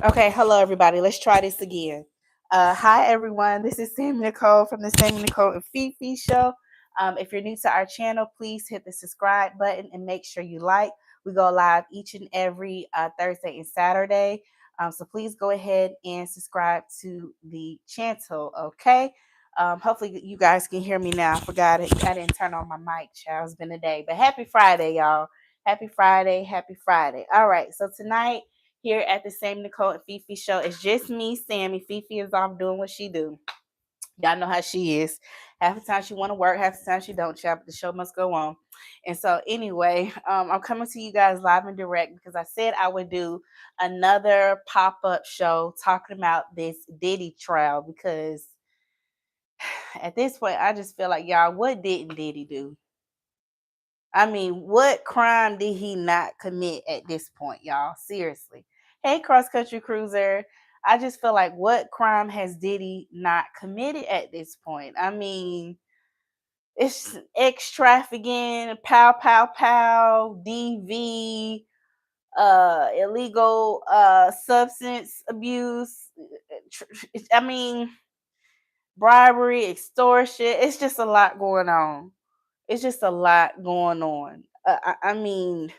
Okay, hello everybody. Let's try this again. Hi everyone. This is Sammie Nicole from the Sammie Nicole and FeeFee show. If you're new to our channel, please hit the subscribe button and make sure you like. We go live each and every Thursday and Saturday. So please go ahead and subscribe to the channel. Okay. Hopefully you guys can hear me now. I forgot it. I didn't turn on my mic. Child, it's been a day. But happy Friday, y'all. Happy Friday. Happy Friday. All right. So tonight here at the Sammie Nicole and FeeFee show. It's just me, Sammie. FeeFee is off doing what she do. Y'all know how she is. Half the time she want to work, half the time she don't, child, but the show must go on. And so anyway, I'm coming to you guys live and direct because I said I would do another pop-up show talking about this Diddy trial because at this point, I just feel like, y'all, what didn't Diddy do? I mean, what crime did he not commit at this point, y'all? Seriously. Hey, cross country cruiser. I just feel like what crime has Diddy not committed at this point? I mean, it's extravagant, pow, pow, pow, DV, illegal substance abuse. I mean, bribery, extortion. It's just a lot going on. It's just a lot going on. I mean,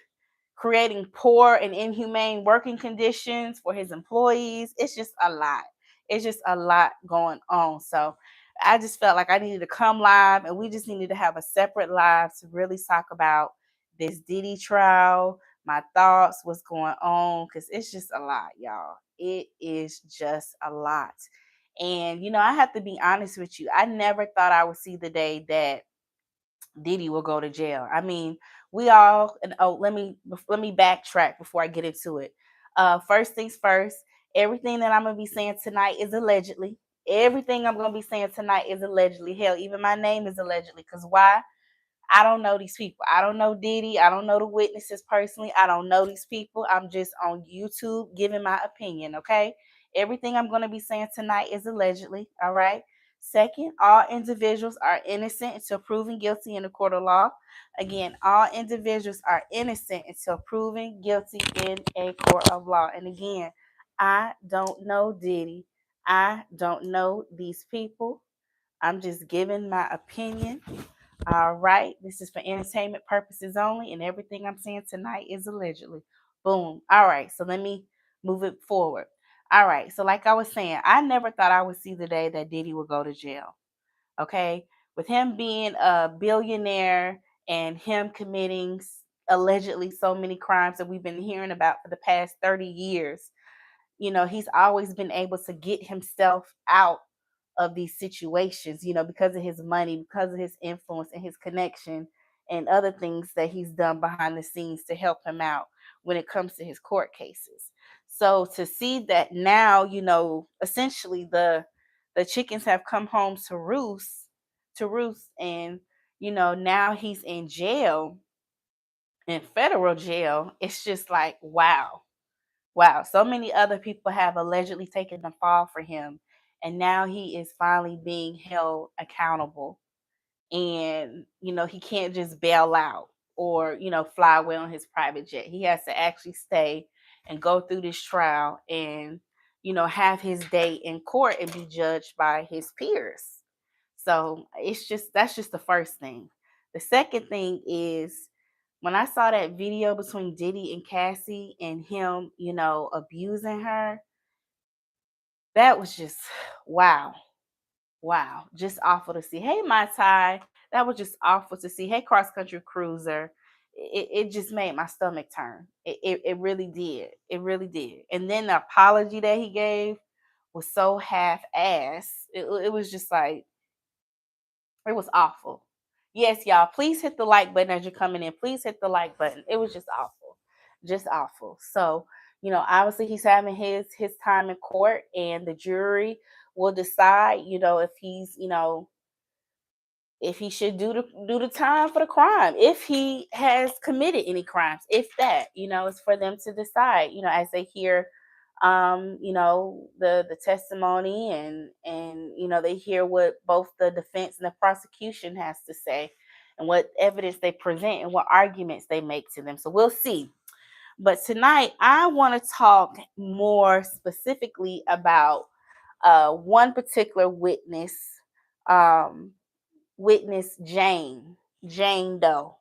creating poor and inhumane working conditions for his employees. It's just a lot. It's just a lot going on. So I just felt like I needed to come live and we just needed to have a separate live to really talk about this Diddy trial, my thoughts, what's going on, because it's just a lot, y'all. It is just a lot. And, I have to be honest with you. I never thought I would see the day that Diddy will go to jail. I mean, we all and let me backtrack before I get into it. First things first, everything that I'm gonna be saying tonight is allegedly. Everything I'm gonna be saying tonight is allegedly. Hell, even my name is allegedly. Cause why? I don't know these people. I don't know Diddy. I don't know the witnesses personally. I don't know these people. I'm just on YouTube giving my opinion, okay? Everything I'm going to be saying tonight is allegedly, all right? Second, all individuals are innocent until proven guilty in the court of law. Again, all individuals are innocent until proven guilty in a court of law. And again, I don't know Diddy. I don't know these people. I'm just giving my opinion. All right. This is for entertainment purposes only, and everything I'm saying tonight is allegedly. Boom. All right. So let me move it forward. All right. So, like I was saying, I never thought I would see the day that Diddy would go to jail. Okay. With him being a billionaire and him committing allegedly so many crimes that we've been hearing about for the past 30 years, he's always been able to get himself out of these situations, because of his money, because of his influence and his connection and other things that he's done behind the scenes to help him out when it comes to his court cases. So to see that now, essentially the chickens have come home to roost and now he's in jail, in federal jail. It's just like, wow. Wow, so many other people have allegedly taken the fall for him, and now he is finally being held accountable. And, he can't just bail out or, fly away on his private jet. He has to actually stay and go through this trial and, have his day in court and be judged by his peers. So that's just the first thing. The second thing is when I saw that video between Diddy and Cassie and him, abusing her, that was just wow. Wow. Just awful to see. Hey, my Ty. That was just awful to see. Hey, cross country cruiser. It just made my stomach turn. It really did. It really did. And then the apology that he gave was so half ass. It was just like, it was awful. Yes, y'all, please hit the like button as you're coming in. Please hit the like button. It was just awful. Just awful. So, obviously he's having his time in court and the jury will decide, if he should do the time for the crime, if he has committed any crimes, if that, it's for them to decide, as they hear the testimony and they hear what both the defense and the prosecution has to say and what evidence they present and what arguments they make to them. So we'll see. But tonight, I want to talk more specifically about one particular witness, um, witness Jane Doe.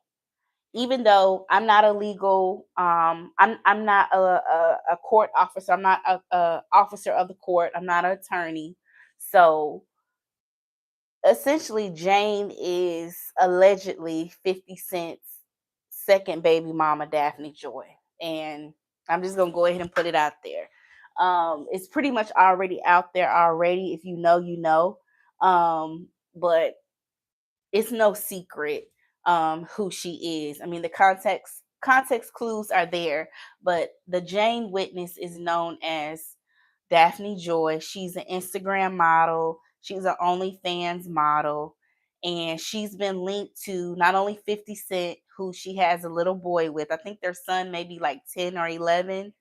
Even though I'm not a legal, I'm not a court officer. I'm not a officer of the court. I'm not an attorney. So essentially, Jane is allegedly 50 Cent's second baby mama, Daphne Joy. And I'm just going to go ahead and put it out there. It's pretty much already out there already. If you know, you know. But it's no secret who she is. I mean, the context clues are there, but the Jane witness is known as Daphne Joy. She's an Instagram model. She's an OnlyFans model, and she's been linked to not only 50 Cent, who she has a little boy with. I think their son may be like 10 or 11.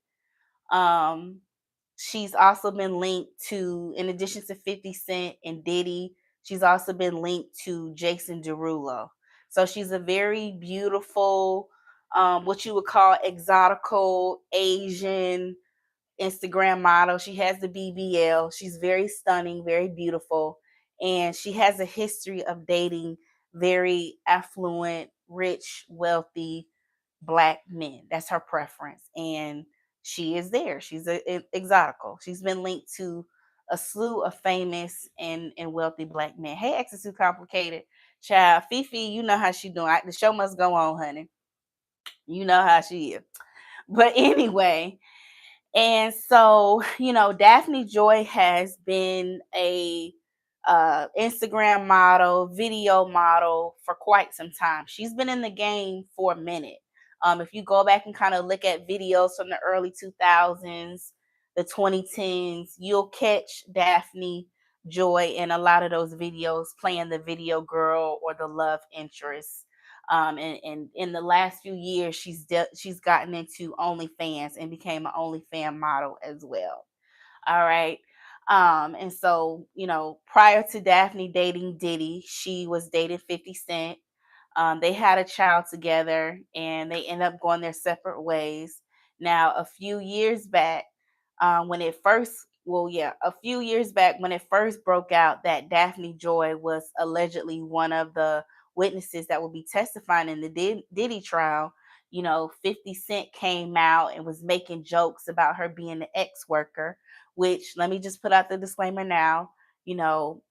Um, she's also been linked to, in addition to 50 Cent and Diddy, she's also been linked to Jason Derulo. So she's a very beautiful, what you would call exotical Asian Instagram model. She has the BBL. She's very stunning, very beautiful. And she has a history of dating very affluent, rich, wealthy black men. That's her preference. And she is there. She's a exotical. She's been linked to a slew of famous and wealthy black men. Hey, X is too complicated. Child, FeeFee, you know how she doing. The show must go on, honey. You know how she is. But anyway, and so, Daphne Joy has been a Instagram model, video model for quite some time. She's been in the game for a minute. If you go back and kind of look at videos from the early 2000s, the 2010s, you'll catch Daphne Joy in a lot of those videos playing the video girl or the love interest. And in the last few years, she's gotten into OnlyFans and became an OnlyFans model as well. All right. And so, prior to Daphne dating Diddy, she was dating 50 Cent. They had a child together and they ended up going their separate ways. Now, a few years back, a few years back when it first broke out that Daphne Joy was allegedly one of the witnesses that will be testifying in the Diddy trial. 50 Cent came out and was making jokes about her being an ex worker, which let me just put out the disclaimer now. You know,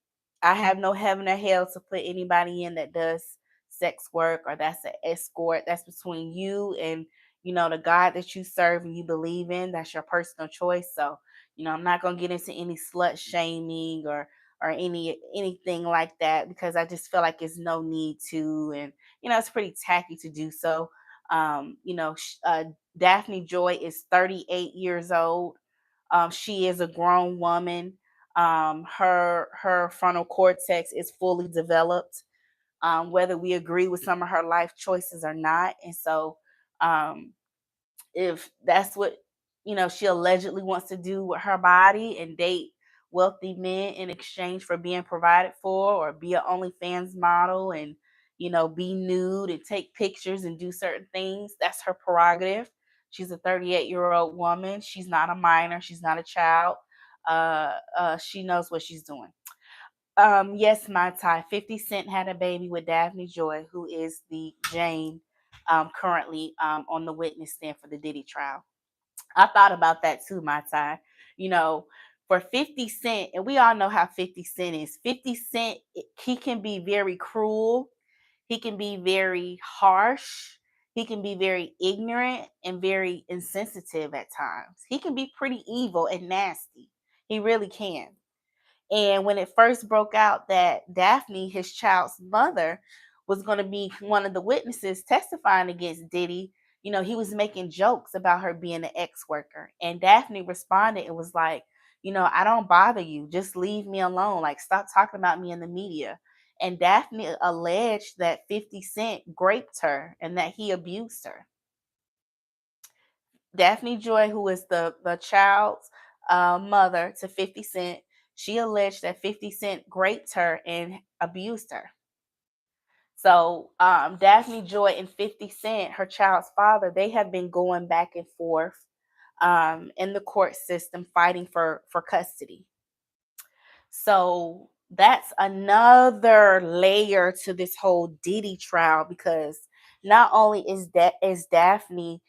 I have no heaven or hell to put anybody in that does sex work or that's an escort. That's between you and the God that you serve and you believe in. That's your personal choice. So, I'm not gonna get into any slut shaming or anything like that because I just feel like it's no need to, and it's pretty tacky to do so. Daphne Joy is 38 years old. She is a grown woman. Her frontal cortex is fully developed, whether we agree with some of her life choices or not. And so, um, if that's what she allegedly wants to do with her body and date wealthy men in exchange for being provided for, or be an OnlyFans model and be nude and take pictures and do certain things, that's her prerogative. She's a 38-year-old woman. She's not a minor. She's not a child. She knows what she's doing. Yes, my tie. 50 Cent had a baby with Daphne Joy, who is the Jane currently on the witness stand for the Diddy trial. I thought about that too, my tie. You know, for 50 Cent, and we all know how 50 Cent is. 50 Cent, he can be very cruel. He can be very harsh. He can be very ignorant and very insensitive at times. He can be pretty evil and nasty. He really can. And when it first broke out that Daphne, his child's mother, was going to be one of the witnesses testifying against Diddy, he was making jokes about her being an ex worker. And Daphne responded and was like, I don't bother you. Just leave me alone. Like, stop talking about me in the media. And Daphne alleged that 50 Cent raped her and that he abused her. Daphne Joy, who is the child's mother to 50 Cent, she alleged that 50 Cent raped her and abused her. So Daphne Joy and 50 Cent, her child's father, they have been going back and forth in the court system fighting for custody. So that's another layer to this whole Diddy trial, because not only is Daphne,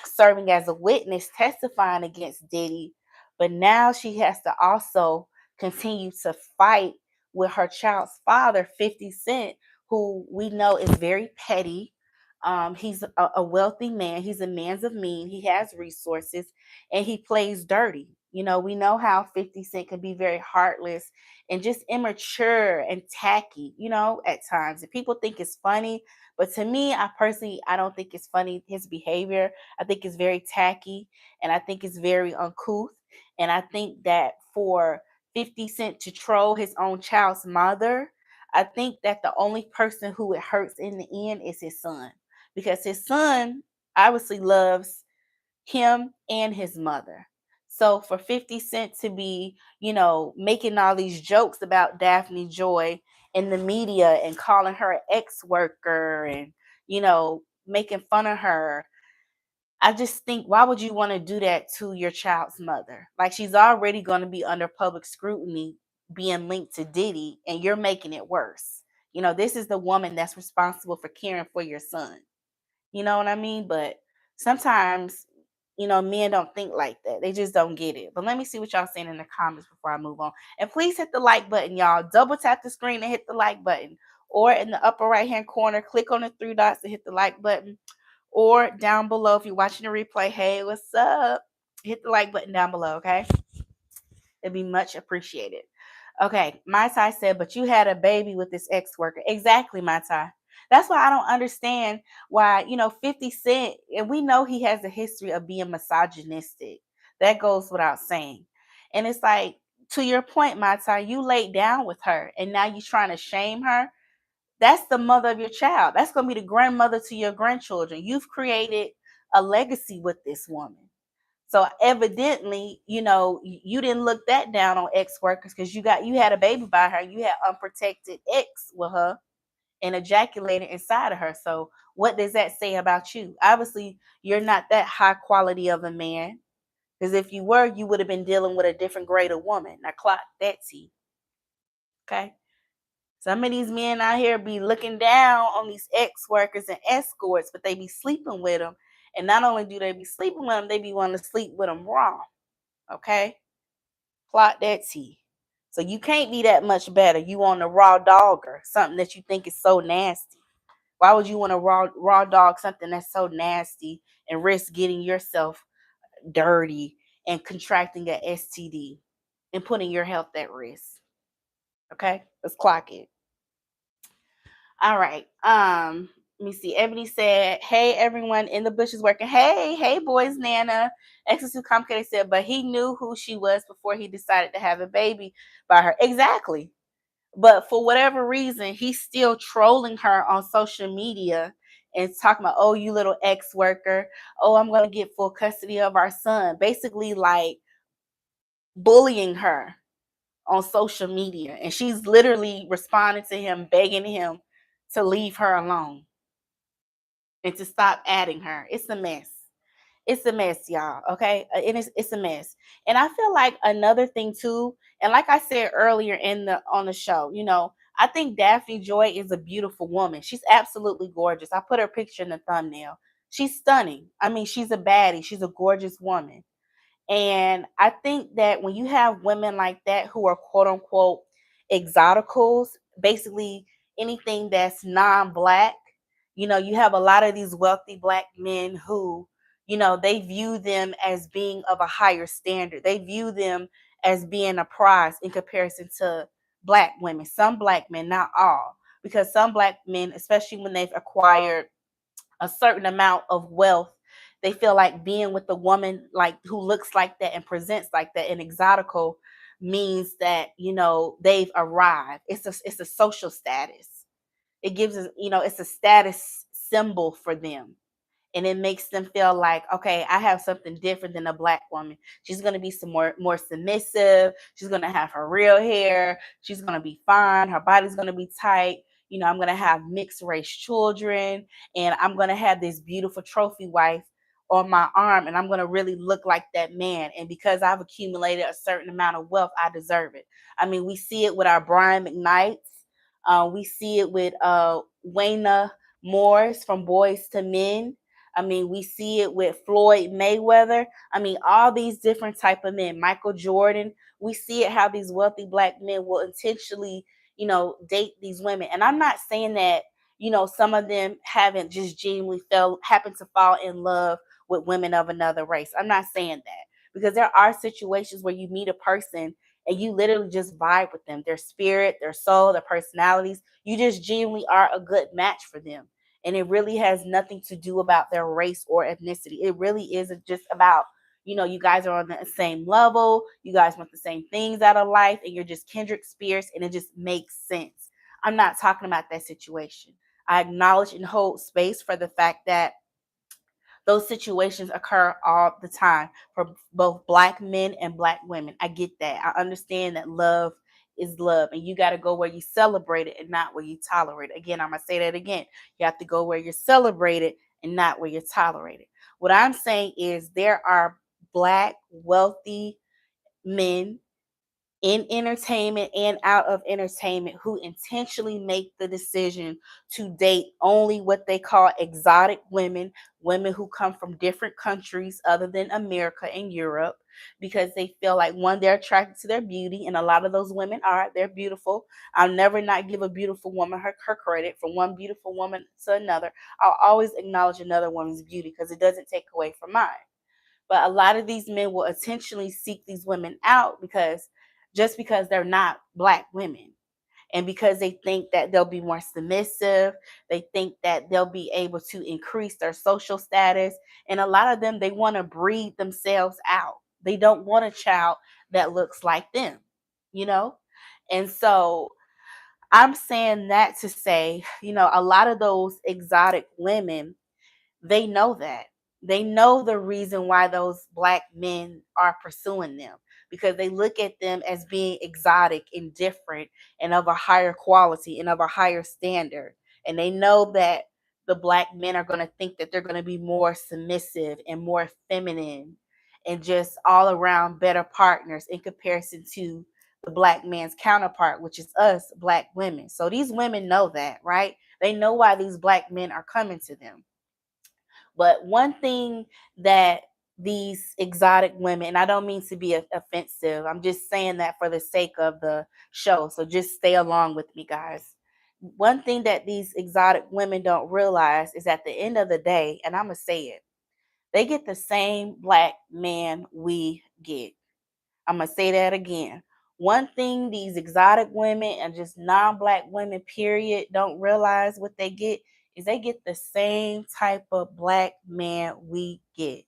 serving as a witness testifying against Diddy, but now she has to also continue to fight with her child's father, 50 Cent, who we know is very petty. He's a wealthy man. He's a man's of mean. He has resources and he plays dirty. We know how 50 Cent can be very heartless and just immature and tacky, at times. And people think it's funny, but to me, I don't think it's funny. His behavior, I think it's very tacky and I think it's very uncouth. And I think that for 50 Cent to troll his own child's mother, I think that the only person who it hurts in the end is his son, because his son obviously loves him and his mother. So for 50 Cent to be, making all these jokes about Daphne Joy in the media and calling her an ex-worker and, making fun of her, I just think, why would you want to do that to your child's mother? Like, she's already going to be under public scrutiny being linked to Diddy, and you're making it worse. This is the woman that's responsible for caring for your son. You know what I mean? But sometimes, men don't think like that. They just don't get it. But let me see what y'all saying in the comments before I move on. And please hit the like button, y'all. Double tap the screen and hit the like button. Or in the upper right hand corner, click on the three dots to hit the like button. Or down below, if you're watching the replay, hey, what's up? Hit the like button down below, okay? It'd be much appreciated. Okay, Mai Tai said, but you had a baby with this ex-worker. Exactly, Mai Tai. That's why I don't understand why, 50 Cent, and we know he has a history of being misogynistic. That goes without saying. And it's like, to your point, Mai Tai, you laid down with her and now you're trying to shame her. That's the mother of your child. That's going to be the grandmother to your grandchildren. You've created a legacy with this woman. So evidently, you didn't look that down on ex-workers, because you had a baby by her. You had unprotected ex with her and ejaculated inside of her. So what does that say about you? Obviously, you're not that high quality of a man, because if you were, you would have been dealing with a different grade of woman. Now clock that T. Okay. Some of these men out here be looking down on these ex-workers and escorts, but they be sleeping with them. And not only do they be sleeping with them, they be wanting to sleep with them raw. Okay? Plot that T. So you can't be that much better. You want a raw dog or something that you think is so nasty. Why would you want a raw dog something that's so nasty and risk getting yourself dirty and contracting a STD and putting your health at risk? Okay? Let's clock it. All right. Let me see. Ebony said, hey, everyone in the bush is working. Hey, boys, Nana. Exes too complicated said, but he knew who she was before he decided to have a baby by her. Exactly. But for whatever reason, he's still trolling her on social media and talking about, oh, you little ex-worker. Oh, I'm going to get full custody of our son. Basically, like bullying her on social media. And she's literally responding to him, begging him to leave her alone and to stop adding her. It's a mess. It's a mess, y'all. Okay. And it's a mess. And I feel like another thing too, and like I said earlier on the show, I think Daphne Joy is a beautiful woman. She's absolutely gorgeous. I put her picture in the thumbnail. She's stunning. I mean, she's a baddie. She's a gorgeous woman. And I think that when you have women like that who are quote unquote exoticals, basically anything that's non-black, you have a lot of these wealthy black men who, they view them as being of a higher standard. They view them as being a prize in comparison to black women. Some black men, not all, because some black men, especially when they've acquired a certain amount of wealth, they feel like being with a woman like who looks like that and presents like that and exotical means that they've arrived. It's a social status. It gives us, it's a status symbol for them. And it makes them feel like, okay, I have something different than a black woman. She's going to be some more submissive. She's going to have her real hair. She's going to be fine. Her body's going to be tight. I'm going to have mixed race children, and I'm going to have this beautiful trophy wife on my arm, and I'm going to really look like that man. And because I've accumulated a certain amount of wealth, I deserve it. I mean, we see it with our Brian McKnights. We see it with Wayna Morris from Boys to Men. I mean, we see it with Floyd Mayweather. I mean, all these different type of men. Michael Jordan. We see it how these wealthy black men will intentionally, date these women. And I'm not saying that, some of them haven't just genuinely happened to fall in love with women of another race. I'm not saying that, because there are situations where you meet a person and you literally just vibe with them, their spirit, their soul, their personalities. You just genuinely are a good match for them. And it really has nothing to do about their race or ethnicity. It really is just about, you guys are on the same level. You guys want the same things out of life, and you're just kindred spirits, and it just makes sense. I'm not talking about that situation. I acknowledge and hold space for the fact that those situations occur all the time for both black men and black women. I get that. I understand that love is love, and you got to go where you celebrate it and not where you tolerate it. Again, I'm going to say that again. You have to go where you're celebrated and not where you're tolerated. What I'm saying is there are black wealthy men in entertainment and out of entertainment who intentionally make the decision to date only what they call exotic women, women who come from different countries other than America and Europe, because they feel like, one, they're attracted to their beauty, and a lot of those women they're beautiful. I'll never not give a beautiful woman her credit. From one beautiful woman to another, I'll always acknowledge another woman's beauty, because it doesn't take away from mine. But a lot of these men will intentionally seek these women out because they're not black women. And because they think that they'll be more submissive, they think that they'll be able to increase their social status. And a lot of them, they want to breed themselves out. They don't want a child that looks like them, you know? And so I'm saying that to say, a lot of those exotic women, they know that. They know the reason why those black men are pursuing them, because they look at them as being exotic and different and of a higher quality and of a higher standard. And they know that the black men are going to think that they're going to be more submissive and more feminine and just all around better partners in comparison to the black man's counterpart, which is us black women. So these women know that, right? They know why these black men are coming to them. But one thing that these exotic women, and I don't mean to be offensive, I'm just saying that for the sake of the show. So just stay along with me, guys. One thing that these exotic women don't realize is at the end of the day, and I'm going to say it, they get the same black man we get. I'm going to say that again. One thing these exotic women and just non-black women, period, don't realize what they get is they get the same type of black man we get.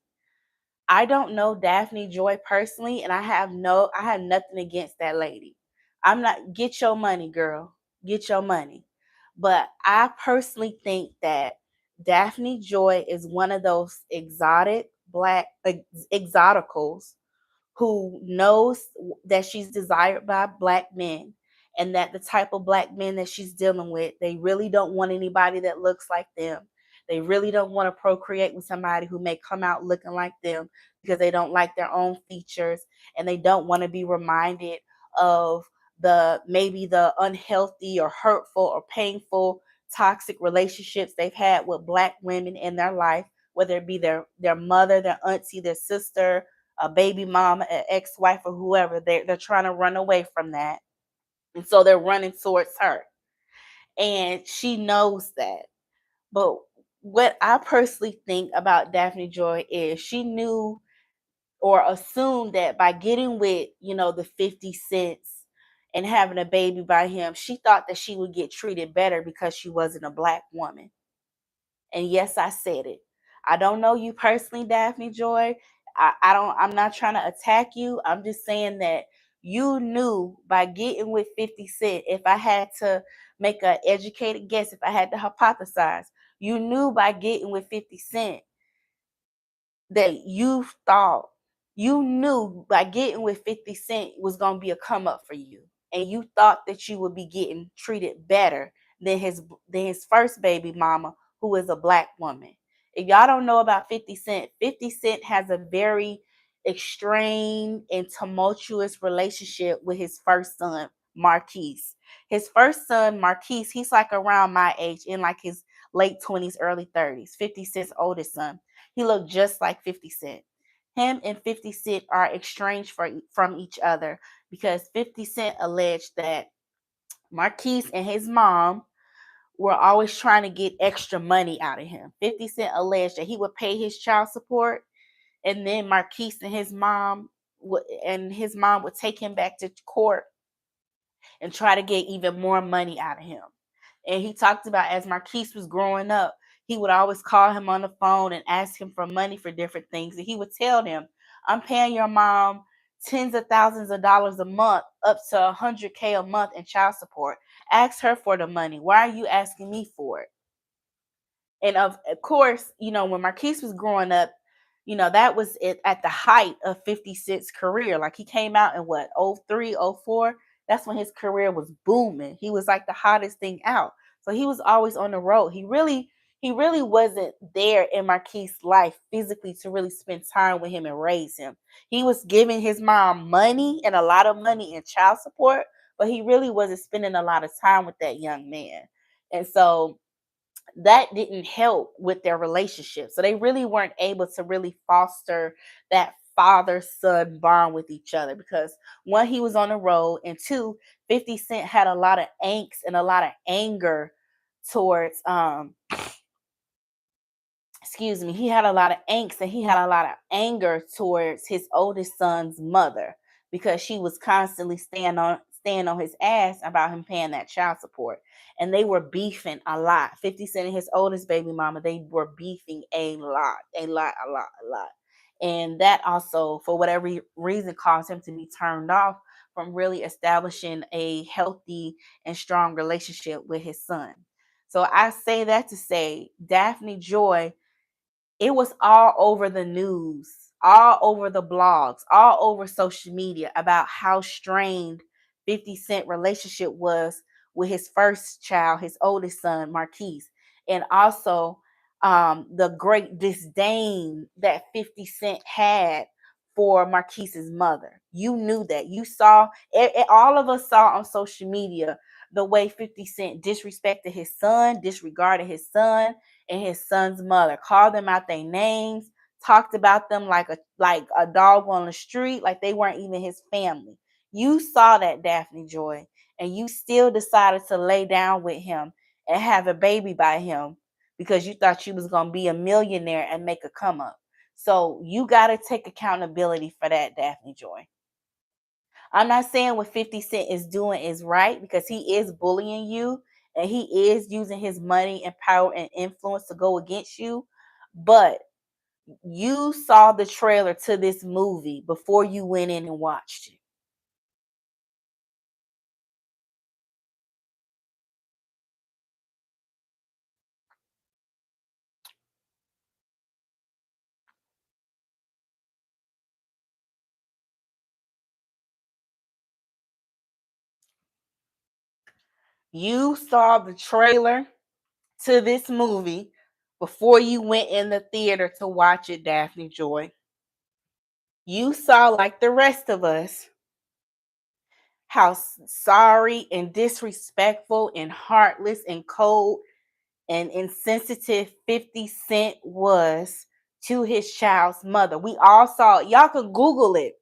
I don't know Daphne Joy personally, and I have nothing against that lady. I'm not, get your money, girl. Get your money. But I personally think that Daphne Joy is one of those exotic black exoticals who knows that she's desired by black men, and that the type of black men that she's dealing with, they really don't want anybody that looks like them. They really don't want to procreate with somebody who may come out looking like them, because they don't like their own features, and they don't want to be reminded of the unhealthy or hurtful or painful toxic relationships they've had with black women in their life, whether it be their mother, their auntie, their sister, a baby mama, an ex-wife, or whoever. They're trying to run away from that. And so they're running towards her. And she knows that. But what I personally think about Daphne Joy is she knew or assumed that by getting with, the 50 cents and having a baby by him, she thought that she would get treated better because she wasn't a black woman. And yes, I said it. I don't know you personally, Daphne Joy. I'm not trying to attack you. I'm just saying that you knew by getting with 50 Cent, if I had to make an educated guess, if I had to hypothesize, you knew by getting with 50 Cent that you knew by getting with 50 Cent was going to be a come up for you. And you thought that you would be getting treated better than his first baby mama, who is a black woman. If y'all don't know about 50 Cent, 50 Cent has a very extreme and tumultuous relationship with his first son, Marquise. His first son, Marquise, he's like around my age, in like his late 20s, early 30s. 50 Cent's oldest son. He looked just like 50 Cent. Him and 50 Cent are estranged from each other because 50 Cent alleged that Marquise and his mom were always trying to get extra money out of him. 50 Cent alleged that he would pay his child support, and then Marquise and his mom would take him back to court and try to get even more money out of him. And he talked about, as Marquise was growing up, he would always call him on the phone and ask him for money for different things. And he would tell them, I'm paying your mom tens of thousands of dollars a month, up to 100K a month in child support. Ask her for the money. Why are you asking me for it? And of course, when Marquise was growing up, that was it at the height of 50 Cent's career. Like, he came out in what, 03, 04? That's when his career was booming. He was like the hottest thing out. So he was always on the road. He really wasn't there in Marquise's life physically to really spend time with him and raise him. He was giving his mom money, and a lot of money, in child support, but he really wasn't spending a lot of time with that young man. And so that didn't help with their relationship. So they really weren't able to really foster that father son bond with each other, because one, he was on the road, and two, 50 Cent had a lot of angst and a lot of anger towards excuse me, he had a lot of angst and he had a lot of anger towards his oldest son's mother, because she was constantly staying on his ass about him paying that child support. And they were beefing a lot. 50 Cent and his oldest baby mama, they were beefing a lot, a lot, a lot, a lot. And that also, for whatever reason, caused him to be turned off from really establishing a healthy and strong relationship with his son. So I say that to say, Daphne Joy, it was all over the news, all over the blogs, all over social media about how strained 50 Cent relationship was with his first child, his oldest son, Marquise. And also the great disdain that 50 Cent had for Marquise's mother. You knew that. You saw it, all of us saw on social media the way 50 Cent disrespected his son, disregarded his son and his son's mother, called them out their names, talked about them like a dog on the street, like they weren't even his family. You saw that, Daphne Joy, and you still decided to lay down with him and have a baby by him because you thought you was gonna be a millionaire and make a come up. So you gotta take accountability for that, Daphne Joy. I'm not saying what 50 Cent is doing is right, because he is bullying you and he is using his money and power and influence to go against you. But you saw the trailer to this movie before you went in and watched it. You saw the trailer to this movie before you went in the theater to watch it, Daphne Joy. You saw, like the rest of us, how sorry and disrespectful and heartless and cold and insensitive 50 Cent was to his child's mother. We all saw it. Y'all can Google it.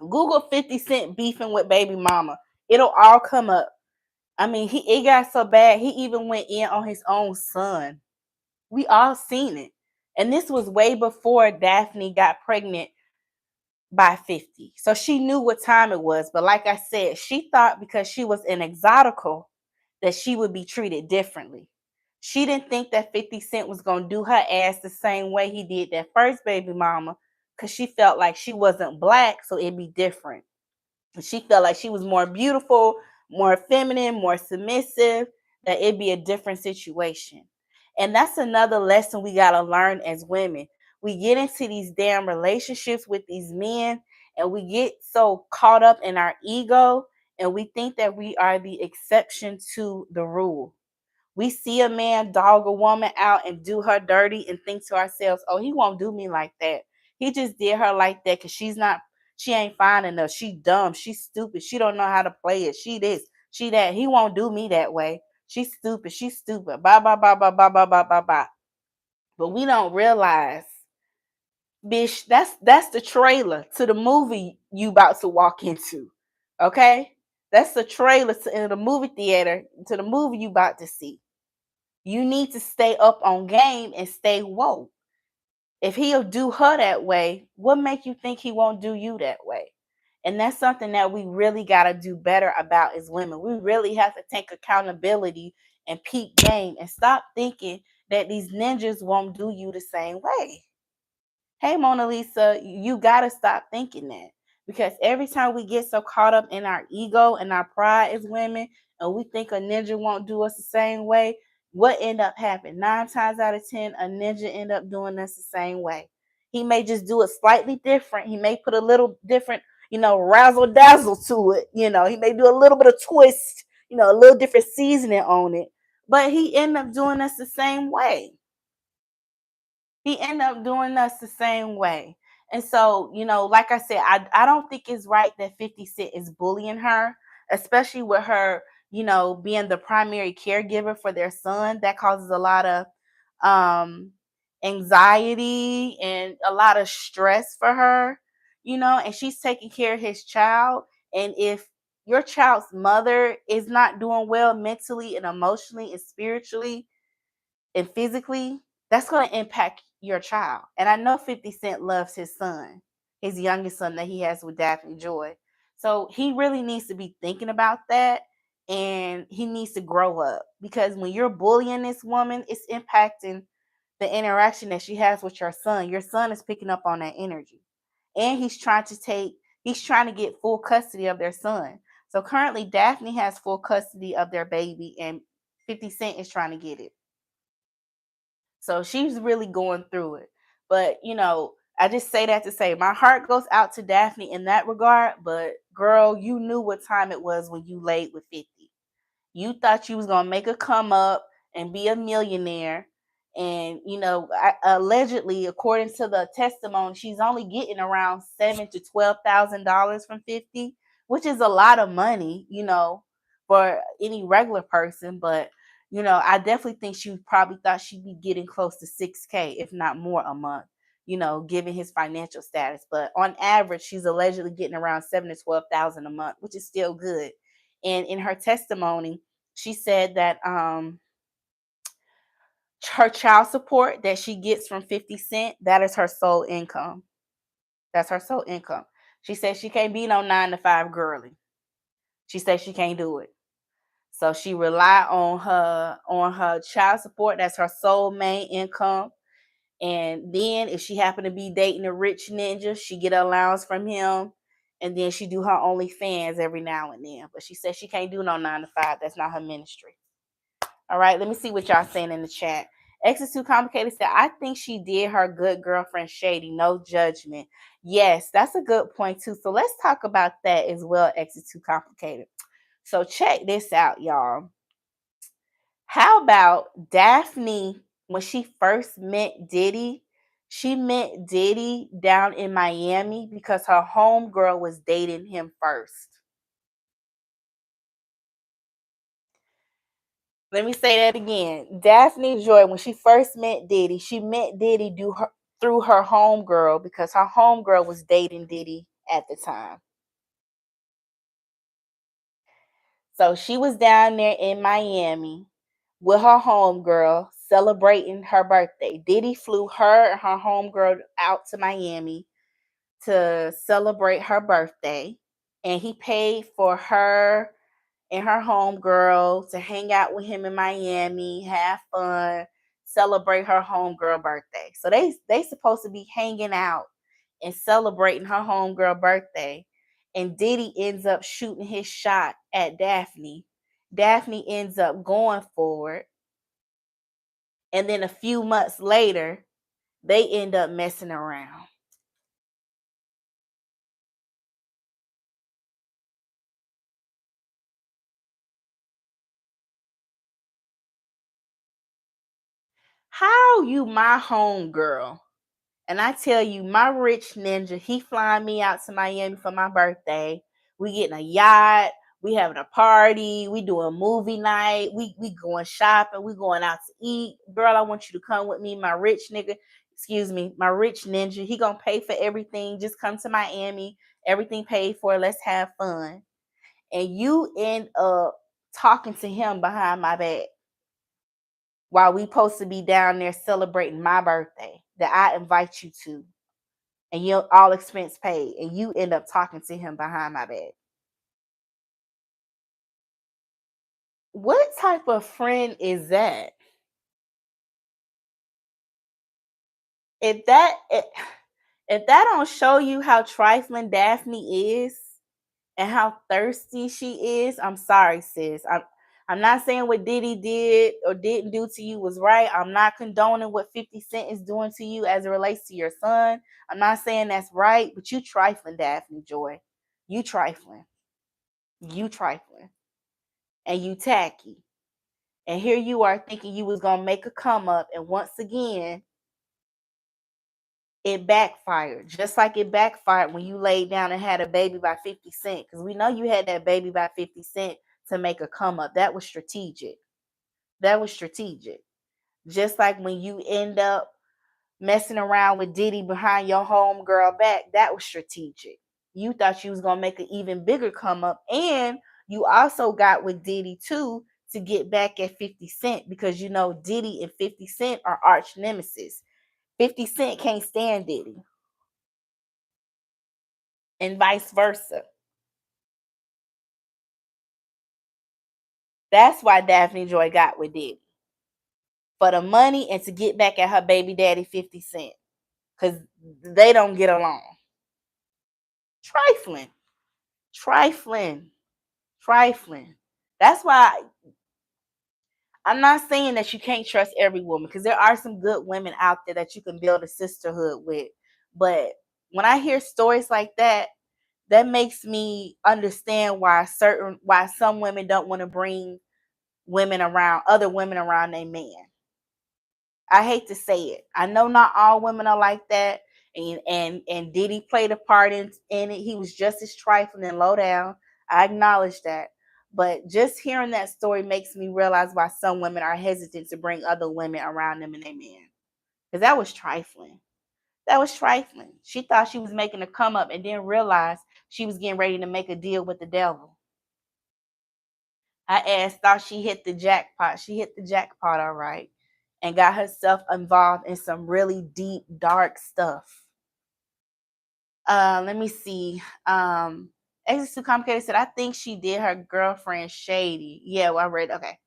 Google 50 Cent beefing with baby mama. It'll all come up. I mean, it got so bad, he even went in on his own son. We all seen it. And this was way before Daphne got pregnant by 50. So she knew what time it was. But like I said, she thought because she was an exotical that she would be treated differently. She didn't think that 50 Cent was going to do her ass the same way he did that first baby mama, because she felt like she wasn't black, so it'd be different. She felt like she was more beautiful, more feminine, more submissive, that it'd be a different situation. And that's another lesson we got to learn as women. We get into these damn relationships with these men and we get so caught up in our ego and we think that we are the exception to the rule. We see a man dog a woman out and do her dirty and think to ourselves, oh, he won't do me like that. He just did her like that because she ain't fine enough. She dumb. She stupid. She don't know how to play it. She this, she that. He won't do me that way. She's stupid. She's stupid. Bye, bye, bye, bye, bye, bye, bye, bye, bye. But we don't realize, bitch, that's the trailer to the movie you about to walk into. Okay? That's the trailer in the movie theater to the movie you about to see. You need to stay up on game and stay woke. If he'll do her that way, what make you think he won't do you that way? And that's something that we really got to do better about as women. We really have to take accountability and peak game and stop thinking that these ninjas won't do you the same way. Hey, Mona Lisa, you got to stop thinking that, because every time we get so caught up in our ego and our pride as women and we think a ninja won't do us the same way, what end up happening? 9 times out of 10, a ninja end up doing us the same way. He may just do it slightly different. He may put a little different, razzle dazzle to it. He may do a little bit of twist, a little different seasoning on it, but he end up doing us the same way. He ended up doing us the same way. And so, like I said, I don't think it's right that 50 Cent is bullying her, especially with her, being the primary caregiver for their son. That causes a lot of anxiety and a lot of stress for her, and she's taking care of his child. And if your child's mother is not doing well mentally and emotionally and spiritually and physically, that's going to impact your child. And I know 50 Cent loves his son, his youngest son that he has with Daphne Joy. So he really needs to be thinking about that, and he needs to grow up, because when you're bullying this woman, it's impacting the interaction that she has with your son. Your son is picking up on that energy, and he's trying to get full custody of their son. So currently Daphne has full custody of their baby, and 50 Cent is trying to get it. So she's really going through it. But, I just say that to say my heart goes out to Daphne in that regard. But girl, you knew what time it was when you laid with 50. You thought you was going to make a come up and be a millionaire. And, allegedly, according to the testimony, she's only getting around $7,000 to $12,000 from 50, which is a lot of money, for any regular person. But I definitely think she probably thought she'd be getting close to 6K, if not more, a month, given his financial status. But on average, she's allegedly getting around 7,000 to 12,000 a month, which is still good. And in her testimony, she said that her child support that she gets from 50 Cent, that is her sole income. That's her sole income. She said she can't be no 9 to 5 girly. She said she can't do it. So she rely on her child support. That's her sole main income. And then if she happen to be dating a rich ninja, she get an allowance from him. And then she do her OnlyFans every now and then. But she said she can't do no 9 to 5. That's not her ministry. All right, let me see what y'all saying in the chat. X is too complicated said, I think she did her good girlfriend shady. No judgment. Yes, that's a good point too. So let's talk about that as well. X is too complicated. So check this out, y'all. How about Daphne, when she first met Diddy? She met Diddy down in Miami because her homegirl was dating him first. Let me say that again. Daphne Joy, when she first met Diddy, she met Diddy through her homegirl because her homegirl was dating Diddy at the time. So she was down there in Miami with her homegirl celebrating her birthday. Diddy flew her and her homegirl out to Miami to celebrate her birthday, and he paid for her and her homegirl to hang out with him in Miami, have fun, celebrate her homegirl birthday. So they supposed to be hanging out and celebrating her homegirl birthday. And Diddy ends up shooting his shot at Daphne. Daphne ends up going for it. And then a few months later, they end up messing around. How you my home girl? And I tell you, my rich ninja, he flying me out to Miami for my birthday. We getting a yacht. We having a party. We doing movie night. We going shopping. We going out to eat. Girl, I want you to come with me. My rich nigga, excuse me, my rich ninja. He gonna pay for everything. Just come to Miami. Everything paid for. Let's have fun. And you end up talking to him behind my back while we supposed to be down there celebrating my birthday that I invite you to, and you all expense paid, and you end up talking to him behind my back. What type of friend is that? If that if that don't show you how trifling Daphne is and how thirsty she is, I'm sorry, sis. I'm not saying what Diddy did or didn't do to you was right. I'm not condoning what 50 Cent is doing to you as it relates to your son. I'm not saying that's right, but you trifling, Daphne Joy. You trifling. You trifling. And you tacky. And here you are thinking you was gonna make a come up, and once again, it backfired. Just like it backfired when you laid down and had a baby by 50 Cent. Because we know you had that baby by 50 Cent to make a come up. That was strategic. That was strategic. Just like when you end up messing around with Diddy behind your homegirl back, that was strategic. You thought you was gonna make an even bigger come up, and you also got with Diddy too to get back at 50 Cent because you know Diddy and 50 Cent are arch nemesis. 50 Cent can't stand Diddy, and vice versa. That's why Daphne Joy got with Diddy for the money and to get back at her baby daddy 50 Cent because they don't get along. Trifling, trifling, trifling. That's why I'm not saying that you can't trust every woman because there are some good women out there that you can build a sisterhood with. But when I hear stories like that, that makes me understand why some women don't want to bring women around other women around their man. I hate to say it. I know not all women are like that. And Diddy played a part in it. He was just as trifling and low down. I acknowledge that. But just hearing that story makes me realize why some women are hesitant to bring other women around them and their man. Because that was trifling. That was trifling. She thought she was making a come up and didn't realize she was getting ready to make a deal with the devil. Her ass thought she hit the jackpot. She hit the jackpot all right and got herself involved in some really deep, dark stuff. Let me see. Exit Too Complicated said, I think she did her girlfriend shady. Yeah, well, I read. Okay.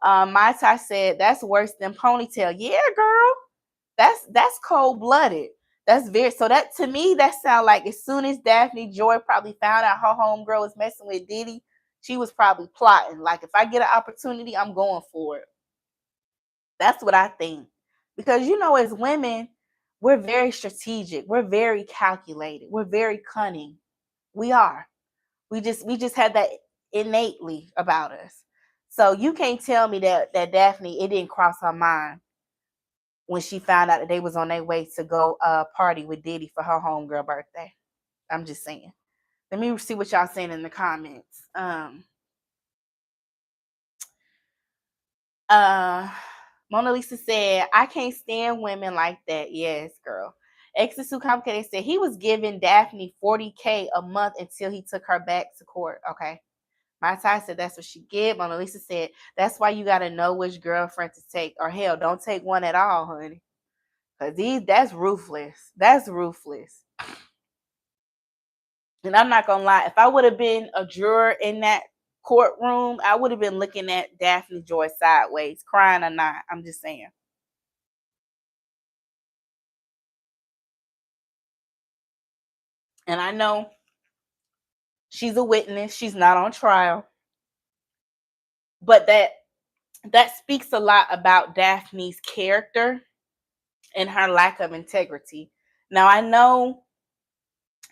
My Ty said, that's worse than ponytail. Yeah, girl. That's cold blooded. That's very so that to me that sound like as soon as Daphne Joy probably found out her homegirl was messing with Diddy, she was probably plotting. Like if I get an opportunity, I'm going for it. That's what I think. Because you know, as women, we're very strategic. We're very calculated. We're very cunning. We are. We just have that innately about us. So you can't tell me that Daphne it didn't cross her mind when she found out that they was on their way to go party with Diddy for her homegirl birthday. I'm just saying. Let me see what y'all saying in the comments. Mona Lisa said, I can't stand women like that. Yes, girl. X is too complicated said he was giving Daphne 40K a month until he took her back to court. Okay. My Ty said that's what she get. Mona Lisa said, that's why you gotta know which girlfriend to take. Or hell, don't take one at all, honey. Cause that's ruthless. That's ruthless. And I'm not gonna lie, if I would have been a juror in that courtroom, I would have been looking at Daphne Joy sideways, crying or not. I'm just saying. And I know she's a witness, she's not on trial. But that speaks a lot about Daphne's character and her lack of integrity. Now I know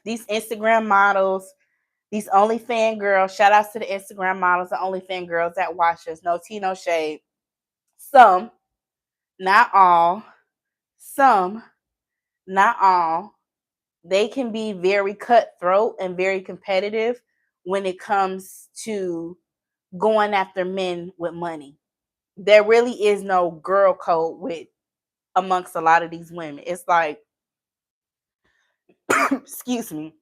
these Instagram models, these OnlyFans girls, shout outs to the Instagram models, the OnlyFans girls that watch us. No tea, no shade. Some Not all, some, not all. They can be very cutthroat and very competitive when it comes to going after men with money. There really is no girl code with amongst a lot of these women. It's like, excuse me,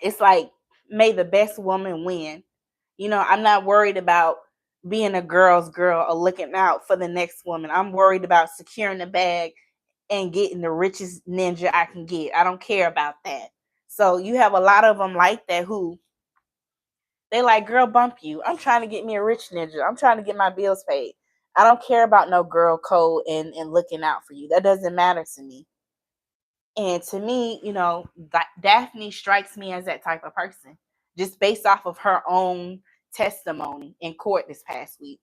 it's like, may the best woman win. I'm not worried about being a girl's girl or looking out for the next woman. I'm worried about securing the bag and getting the richest ninja I can get. I don't care about that. So you have a lot of them like that who they like, girl, bump you. I'm trying to get me a rich ninja. I'm trying to get my bills paid. I don't care about no girl code and looking out for you. That doesn't matter to me. And to me, Daphne strikes me as that type of person, just based off of her own testimony in court this past week.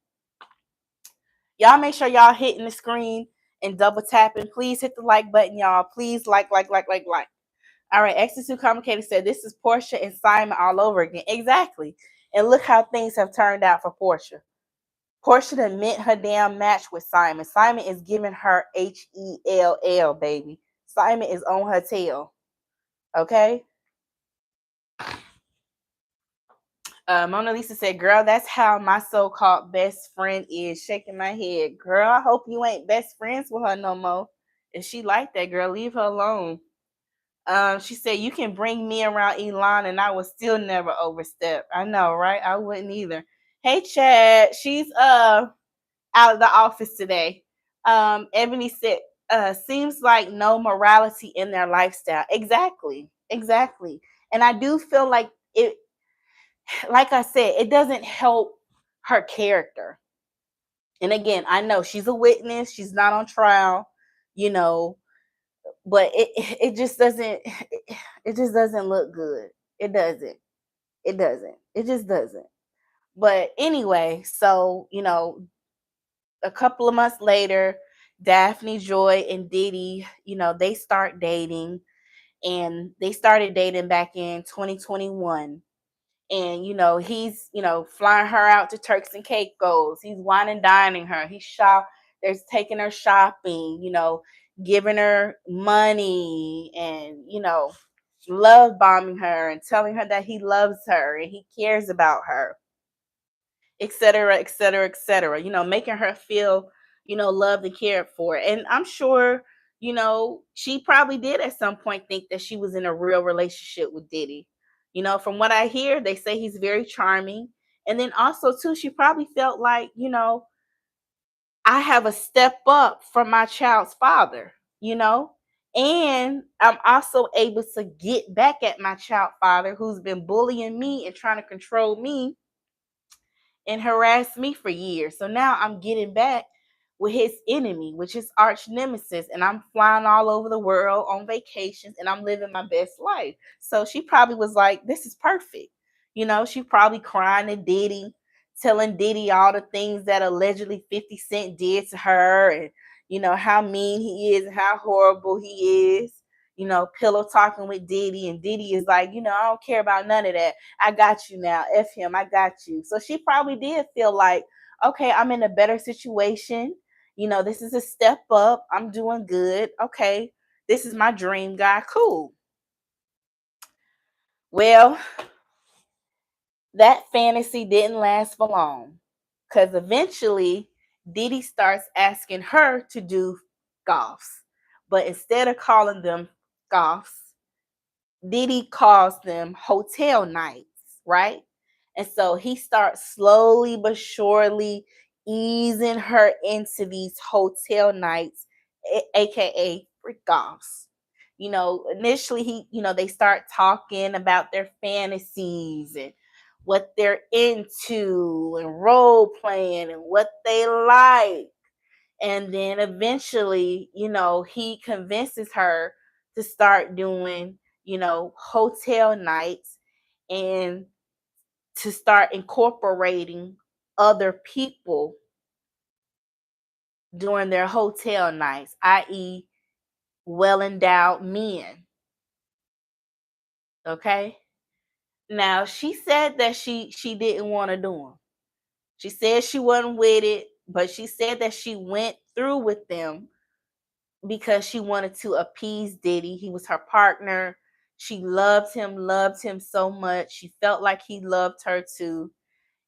Y'all make sure y'all hitting the screen and double tapping. Please hit the like button, y'all. Please like. All right, X is too complicated said this is Portia and Simon all over again. Exactly. And look how things have turned out for Portia. Portia done meant her damn match with Simon. Simon is giving her HELL, baby. Simon is on her tail. Okay? Mona Lisa said, girl, that's how my so-called best friend is. Shaking my head. Girl, I hope you ain't best friends with her no more. If she like that, girl, leave her alone. She said, you can bring me around Elon and I will still never overstep. I know, right? I wouldn't either. Hey, Chad. She's out of the office today. Ebony said, seems like no morality in their lifestyle. Exactly. And I do feel like it, like I said, it doesn't help her character. And again, I know she's a witness, she's not on trial, but it just doesn't it just doesn't look good. It doesn't. It just doesn't. But anyway, so a couple of months later, Daphne, Joy, and Diddy, they start dating, and they started dating back in 2021. And he's flying her out to Turks and Caicos. He's wine and dining her. There's taking her shopping, giving her money, and love bombing her and telling her that he loves her and he cares about her, etc., etc., etc. Making her feel loved and cared for. And I'm sure she probably did at some point think that she was in a real relationship with Diddy. From what I hear, they say he's very charming. And then also too, she probably felt like, I have a step up from my child's father, and I'm also able to get back at my child father who's been bullying me and trying to control me and harassed me for years. So now I'm getting back with his enemy, which is arch nemesis, and I'm flying all over the world on vacations and I'm living my best life. So she probably was like, this is perfect. She probably crying to Diddy, telling Diddy all the things that allegedly 50 Cent did to her, and how mean he is and how horrible he is. Pillow talking with Diddy, and Diddy is like, I don't care about none of that. I got you now. F him. I got you. So she probably did feel like, okay, I'm in a better situation. This is a step up. I'm doing good. Okay, this is my dream guy. Cool. Well, that fantasy didn't last for long, because eventually Diddy starts asking her to do golfs. But instead of calling them golfs, Diddy calls them hotel nights, right? And so he starts slowly but surely easing her into these hotel nights, aka freak offs. Initially they start talking about their fantasies and what they're into and role playing and what they like. And then eventually, he convinces her to start doing, hotel nights, and to start incorporating other people during their hotel nights, i.e., well endowed men. Okay. Now she said that she didn't want to do them. She said she wasn't with it. but she said that she went through with them because she wanted to appease Diddy. He was her partner. She loved him so much. She felt like he loved her too,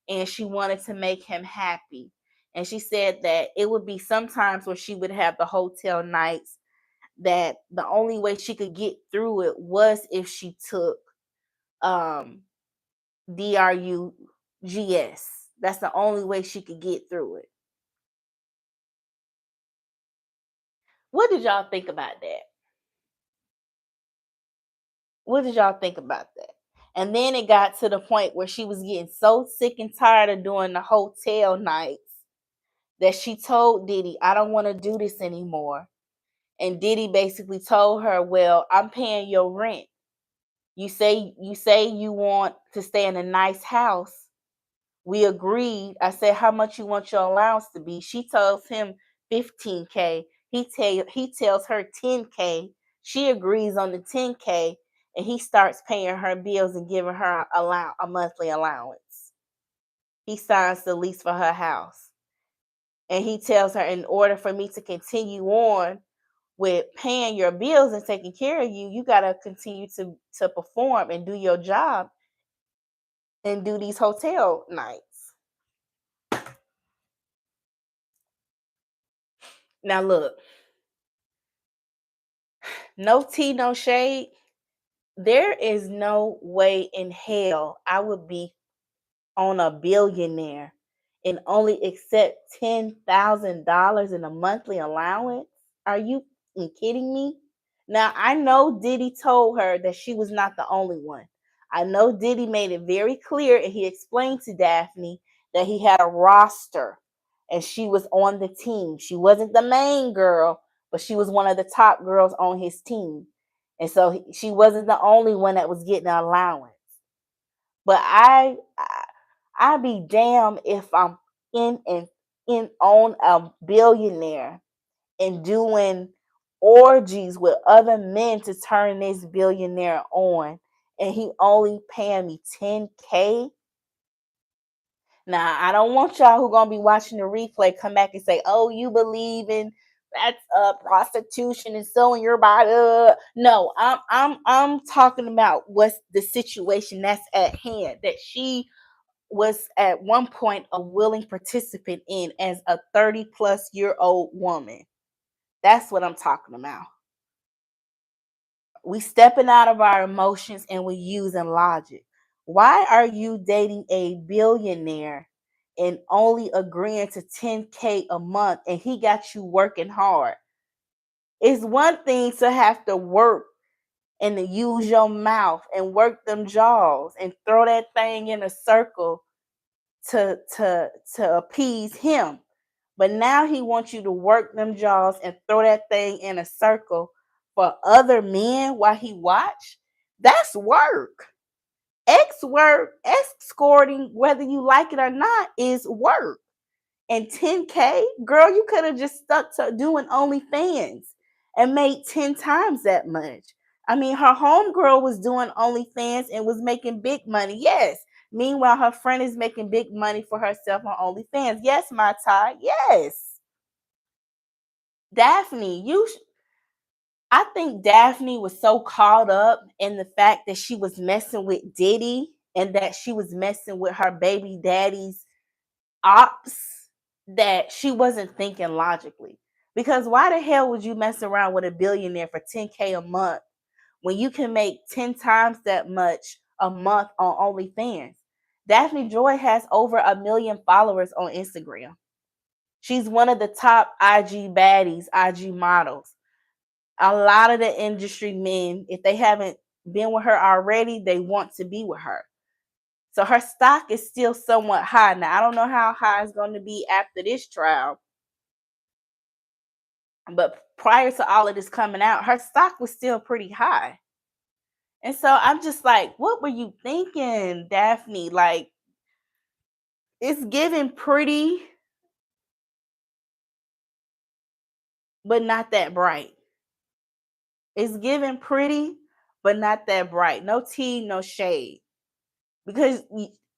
and she wanted to make him happy. And she said that it would be sometimes where she would have the hotel nights that the only way she could get through it was if she took um drugs. That's the only way she could get through it. What did y'all think about that? What did y'all think about that? And then it got to the point where she was getting so sick and tired of doing the hotel nights that she told Diddy, I don't want to do this anymore. And Diddy basically told her, well, I'm paying your rent. You say you want to stay in a nice house. We agreed. I said, how much you want your allowance to be? She tells him 15K. He tells her 10K. She agrees on the 10K, and he starts paying her bills and giving her a monthly allowance. He signs the lease for her house. And he tells her, in order for me to continue on with paying your bills and taking care of you, you got to continue to perform and do your job and do these hotel nights. Now look, no tea, no shade. There is no way in hell I would be on a billionaire and only accept $10,000 in a monthly allowance. Are you kidding me? Now, I know Diddy told her that she was not the only one. I know Diddy made it very clear, and he explained to Daphne that he had a roster and she was on the team. She wasn't the main girl, but she was one of the top girls on his team. And so she wasn't the only one that was getting an allowance. But I be damned if I'm in and in on a billionaire and doing orgies with other men to turn this billionaire on, and he only paying me 10K. Now, I don't want y'all who gonna be watching the replay come back and say, "Oh, you believe in that's prostitution and selling your body." No, I'm talking about what's the situation that's at hand that she was at one point a willing participant in as a 30-plus-year-old woman. That's what I'm talking about. We stepping out of our emotions and we using logic. Why are you dating a billionaire and only agreeing to 10K a month and he got you working hard? It's one thing to have to work and to use your mouth and work them jaws and throw that thing in a circle to appease him. But now he wants you to work them jaws and throw that thing in a circle for other men while he watch. That's work. Escorting, whether you like it or not, is work. And 10K, girl, you could have just stuck to doing OnlyFans and made 10 times that much. I mean, her homegirl was doing OnlyFans and was making big money. Yes. Meanwhile, her friend is making big money for herself on OnlyFans. Yes, my Ty. Yes. Daphne, I think Daphne was so caught up in the fact that she was messing with Diddy and that she was messing with her baby daddy's ops that she wasn't thinking logically. Because why the hell would you mess around with a billionaire for 10K a month when you can make 10 times that much a month on OnlyFans? Daphne Joy has over 1 million followers on Instagram. She's one of the top IG baddies, IG models. A lot of the industry men, if they haven't been with her already, they want to be with her. So her stock is still somewhat high. Now, I don't know how high it's going to be after this trial, but prior to all of this coming out, her stock was still pretty high. And so I'm just like, what were you thinking, Daphne? Like, it's giving pretty, but not that bright. It's giving pretty, but not that bright. No tea, no shade. Because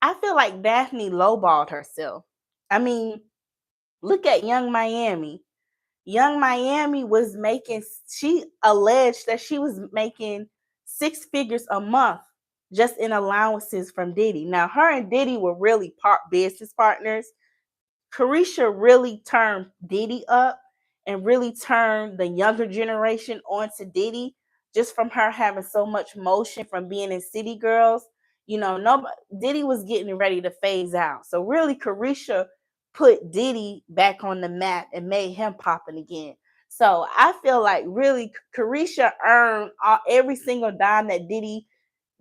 I feel like Daphne lowballed herself. I mean, Look at Young Miami. Young Miami was making, she alleged that she was making 6 figures a month just in allowances from Diddy. Now, her and Diddy were really business partners. Carisha really turned Diddy up and really turned the younger generation onto Diddy just from her having so much motion from being in City Girls. You know, nobody, Diddy was getting ready to phase out. So really Carisha put Diddy back on the map and made him popping again. So I feel like really Carisha earned every single dime that Diddy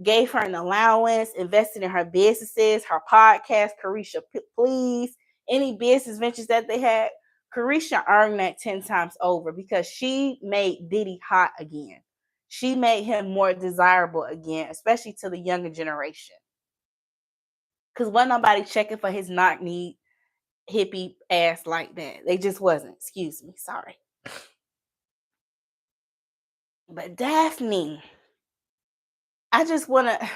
gave her an allowance, invested in her businesses, her podcast, Carisha Please, any business ventures that they had. Carisha earned that 10 times over because she made Diddy hot again. She made him more desirable again, especially to the younger generation. Because wasn't nobody checking for his knock-knee hippie ass like that. They just wasn't. Excuse me. Sorry. But Daphne, I just want to.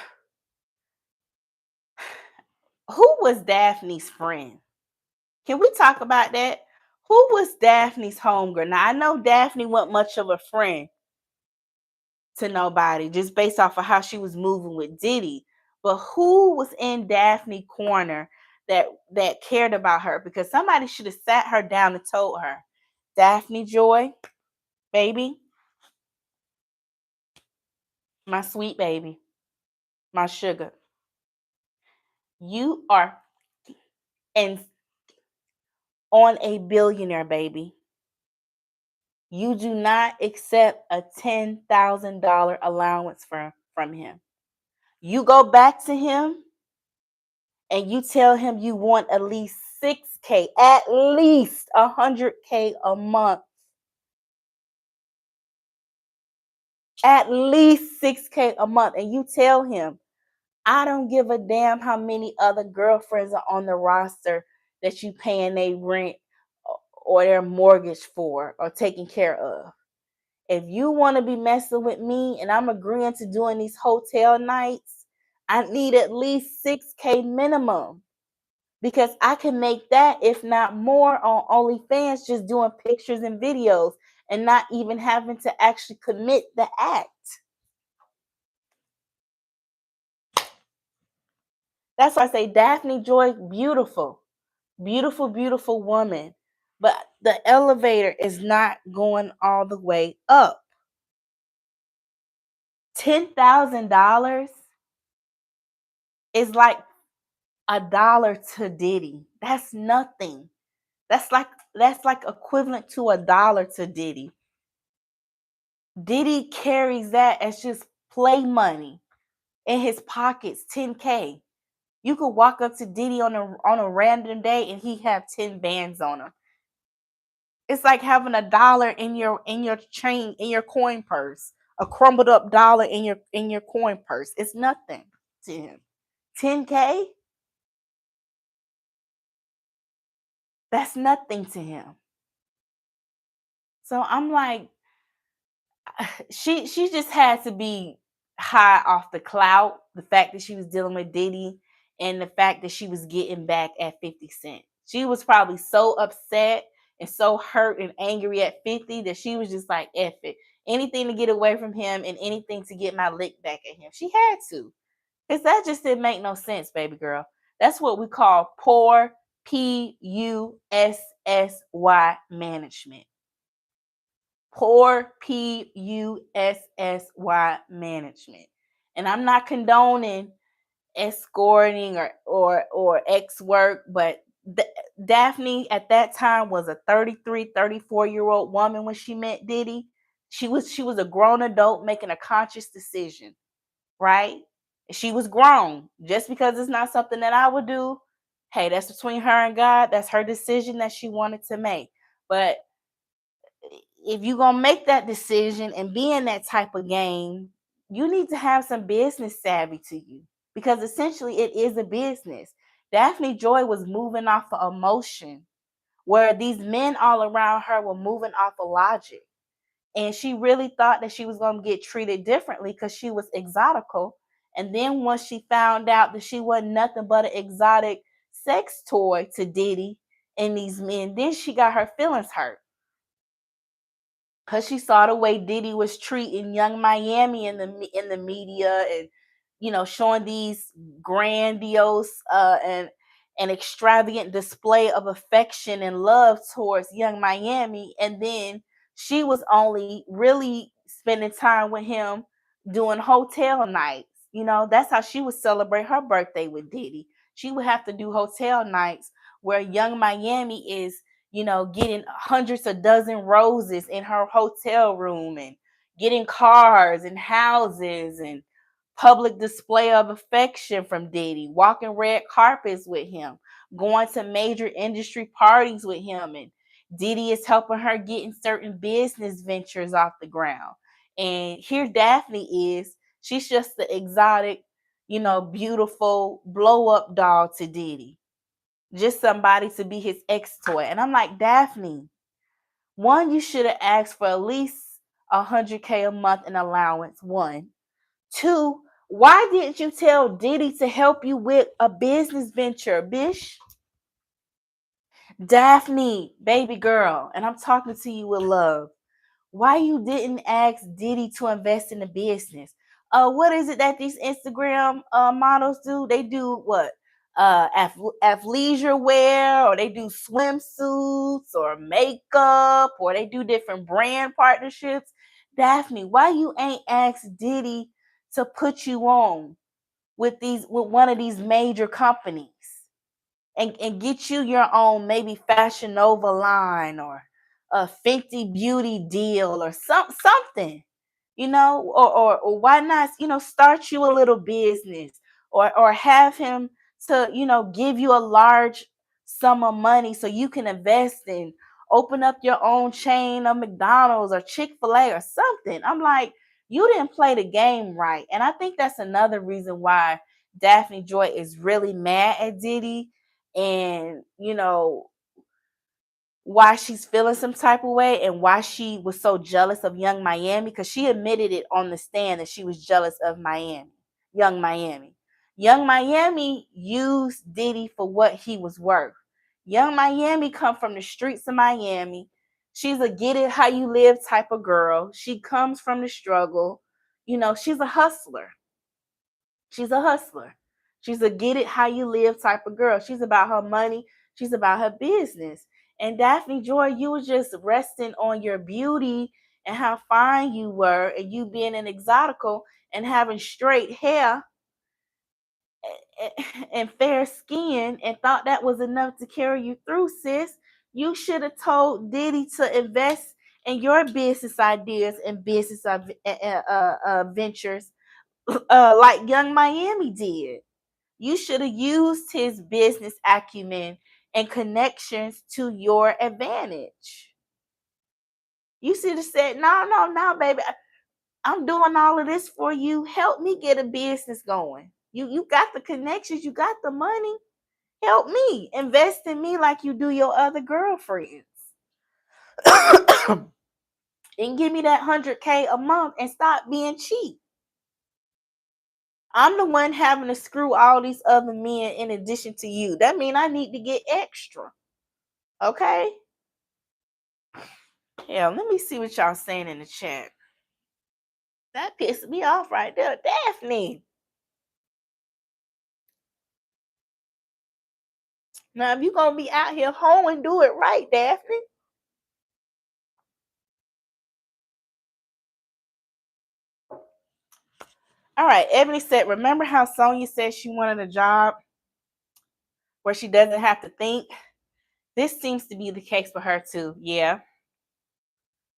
Who was Daphne's friend? Can we talk about that? Who was Daphne's homegirl? Now, I know Daphne wasn't much of a friend to nobody just based off of how she was moving with Diddy. But who was in Daphne corner that cared about her? Because somebody should have sat her down and told her, Daphne Joy, baby, my sweet baby, my sugar, you are and on a billionaire, baby. You do not accept a $10,000 allowance from him. You go back to him and you tell him you want at least 6K, at least 100K a month. At least 6K a month. And you tell him, I don't give a damn how many other girlfriends are on the roster that you paying their rent or their mortgage for or taking care of. If you want to be messing with me and I'm agreeing to doing these hotel nights, I need at least 6K minimum because I can make that, if not more, on OnlyFans just doing pictures and videos and not even having to actually commit the act. That's why I say Daphne Joy, beautiful, beautiful, beautiful woman. But the elevator is not going all the way up. $10,000 is like $1 to Diddy. That's nothing. That's like equivalent to $1 to Diddy. Diddy carries that as just play money in his pockets, 10K. You could walk up to Diddy on a random day and he have 10 bands on him. It's like having $1 in your chain, in your coin purse, a crumbled up dollar in your coin purse. It's nothing to him. 10K? That's nothing to him. So I'm like, she just had to be high off the clout, the fact that she was dealing with Diddy and the fact that she was getting back at 50 Cent. She was probably so upset and so hurt and angry at 50 that she was just like, F it. Anything to get away from him and anything to get my lick back at him. She had to. Because that just didn't make no sense, baby girl. That's what we call poor PUSSY management. Poor PUSSY management. And I'm not condoning escorting or ex work, but Daphne at that time was a 33, 34-year-old woman when she met Diddy. She was a grown adult making a conscious decision, right? She was grown. Just because it's not something that I would do, hey, that's between her and God. That's her decision that she wanted to make. But if you're going to make that decision and be in that type of game, you need to have some business savvy to you because essentially it is a business. Daphne Joy was moving off of emotion where these men all around her were moving off of logic. And she really thought that she was going to get treated differently because she was exotical. And then once she found out that she wasn't nothing but an exotic sex toy to Diddy in these men. Then she got her feelings hurt because she saw the way Diddy was treating Young Miami in the media, and showing these grandiose and extravagant display of affection and love towards Young Miami, and then she was only really spending time with him doing hotel nights. That's how she would celebrate her birthday with Diddy. She would have to do hotel nights where Young Miami is getting hundreds of dozen roses in her hotel room, and getting cars and houses and public display of affection from Diddy, walking red carpets with him, going to major industry parties with him, and Diddy is helping her getting certain business ventures off the ground. And here Daphne is, she's just the exotic, beautiful blow up doll to Diddy. Just somebody to be his ex toy. And I'm like, Daphne, one, you should have asked for at least $100K a month in allowance. One. Two, why didn't you tell Diddy to help you with a business venture, bish? Daphne, baby girl, and I'm talking to you with love. Why you didn't ask Diddy to invest in the business? What is it that these Instagram models do? They do what? Athleisure wear, or they do swimsuits or makeup, or they do different brand partnerships. Daphne, why you ain't asked Diddy to put you on with one of these major companies, and get you your own maybe Fashion Nova line, or a Fenty Beauty deal, or something, or why not, start you a little business, or have him to, give you a large sum of money so you can invest in, open up your own chain of McDonald's or Chick-fil-A or something. I'm like, you didn't play the game right. And I think that's another reason why Daphne Joy is really mad at Diddy, and why she's feeling some type of way, and why she was so jealous of Young Miami, because she admitted it on the stand that she was jealous of Young Miami. Young Miami used Diddy for what he was worth. Young Miami come from the streets of Miami. She's a get it how you live type of girl. She comes from the struggle. She's a hustler. She's a hustler. She's a get it how you live type of girl. She's about her money. She's about her business. And Daphne Joy, you were just resting on your beauty and how fine you were, and you being an exotical and having straight hair and fair skin, and thought that was enough to carry you through, sis. You should have told Diddy to invest in your business ideas and business ventures, like Young Miami did. You should have used his business acumen and connections to your advantage. You should have said, no, no, no, baby. I'm doing all of this for you. Help me get a business going. You got the connections. You got the money. Help me. Invest in me like you do your other girlfriends. And give me that $100K a month and stop being cheap. I'm the one having to screw all these other men in addition to you. That means I need to get extra. Okay? Yeah, let me see what y'all saying in the chat. That pissed me off right there. Daphne. Now, if you're going to be out here hoeing, do it right, Daphne. All right, Ebony said, remember how Sonya said she wanted a job where she doesn't have to think? This seems to be the case for her too. Yeah.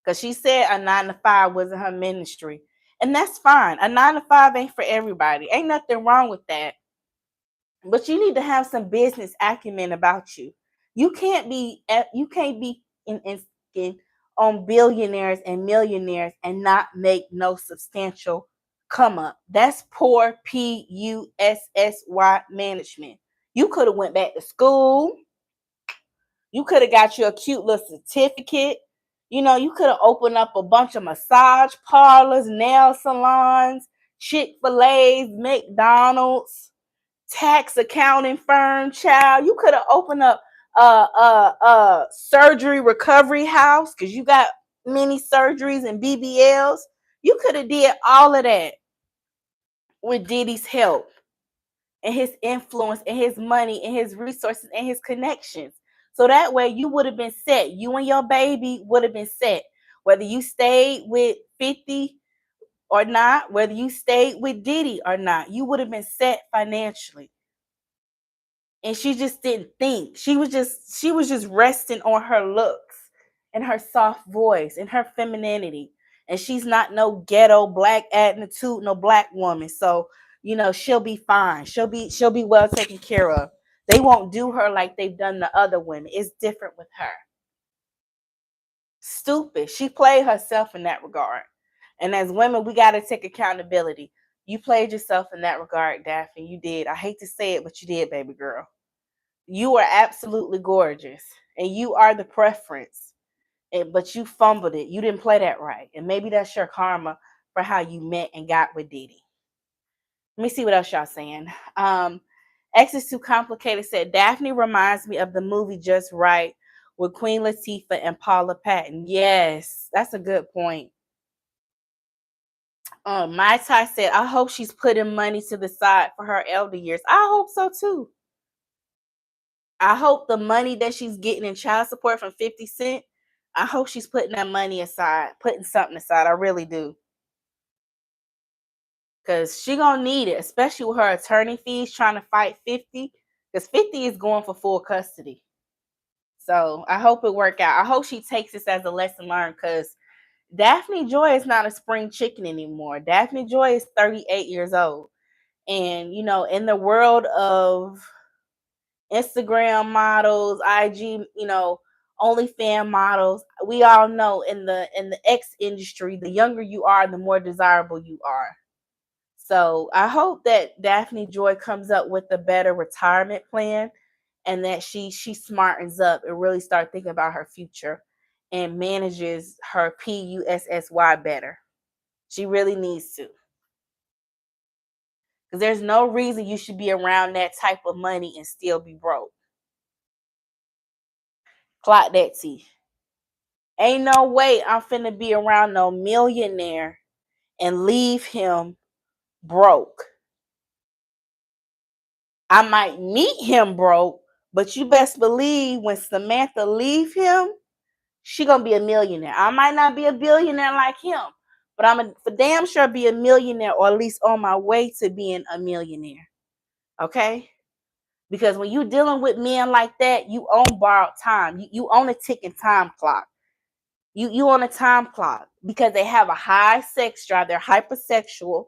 Because she said a 9 to 5 wasn't her ministry. And that's fine. A 9 to 5 ain't for everybody. Ain't nothing wrong with that. But you need to have some business acumen about you. You can't be in on billionaires and millionaires and not make no substantial come up. That's poor PUSSY management. You could have went back to school. You could have got you a cute little certificate. You could have opened up a bunch of massage parlors, nail salons, Chick-fil-A's, McDonald's, tax accounting firm, child. You could have opened up surgery recovery house because you got many surgeries and BBLs. You could have did all of that with Diddy's help and his influence and his money and his resources and his connections. So that way you would have been set. You and your baby would have been set. Whether you stayed with 50 or not, whether you stayed with Diddy or not, you would have been set financially. And she just didn't think. She was just resting on her looks and her soft voice and her femininity. And she's not no ghetto black attitude, no black woman. So, she'll be fine. She'll be well taken care of. They won't do her like they've done the other women. It's different with her. Stupid. She played herself in that regard. And as women, we got to take accountability. You played yourself in that regard, Daphne. You did. I hate to say it, but you did, baby girl. You are absolutely gorgeous, and you are the preference. But you fumbled it. You didn't play that right. And maybe that's your karma for how you met and got with Diddy. Let me see what else y'all saying. X is too complicated said Daphne reminds me of the movie Just Right with Queen Latifah and Paula Patton. Yes, that's a good point. My Ty said, I hope she's putting money to the side for her elder years. I hope so too. I hope the money that she's getting in child support from 50 Cent, I hope she's putting that money aside, putting something aside. I really do. Because she going to need it, especially with her attorney fees trying to fight 50. Because 50 is going for full custody. So I hope it work out. I hope she takes this as a lesson learned because Daphne Joy is not a spring chicken anymore. Daphne Joy is 38 years old. And, in the world of Instagram models, IG, OnlyFans models, we all know in the X industry, the younger you are, the more desirable you are. So I hope that Daphne Joy comes up with a better retirement plan and that she smartens up and really start thinking about her future and manages her PUSSY better. She really needs to. Because there's no reason you should be around that type of money and still be broke. Clock that T. Ain't no way I'm finna be around no millionaire and leave him broke. I might meet him broke, but you best believe when Samantha leave him, she gonna be a millionaire. I might not be a billionaire like him, but I'm a for damn sure be a millionaire or at least on my way to being a millionaire. Okay? Because when you're dealing with men like that, you own borrowed time. You own a ticking time clock. You on a time clock because they have a high sex drive. They're hypersexual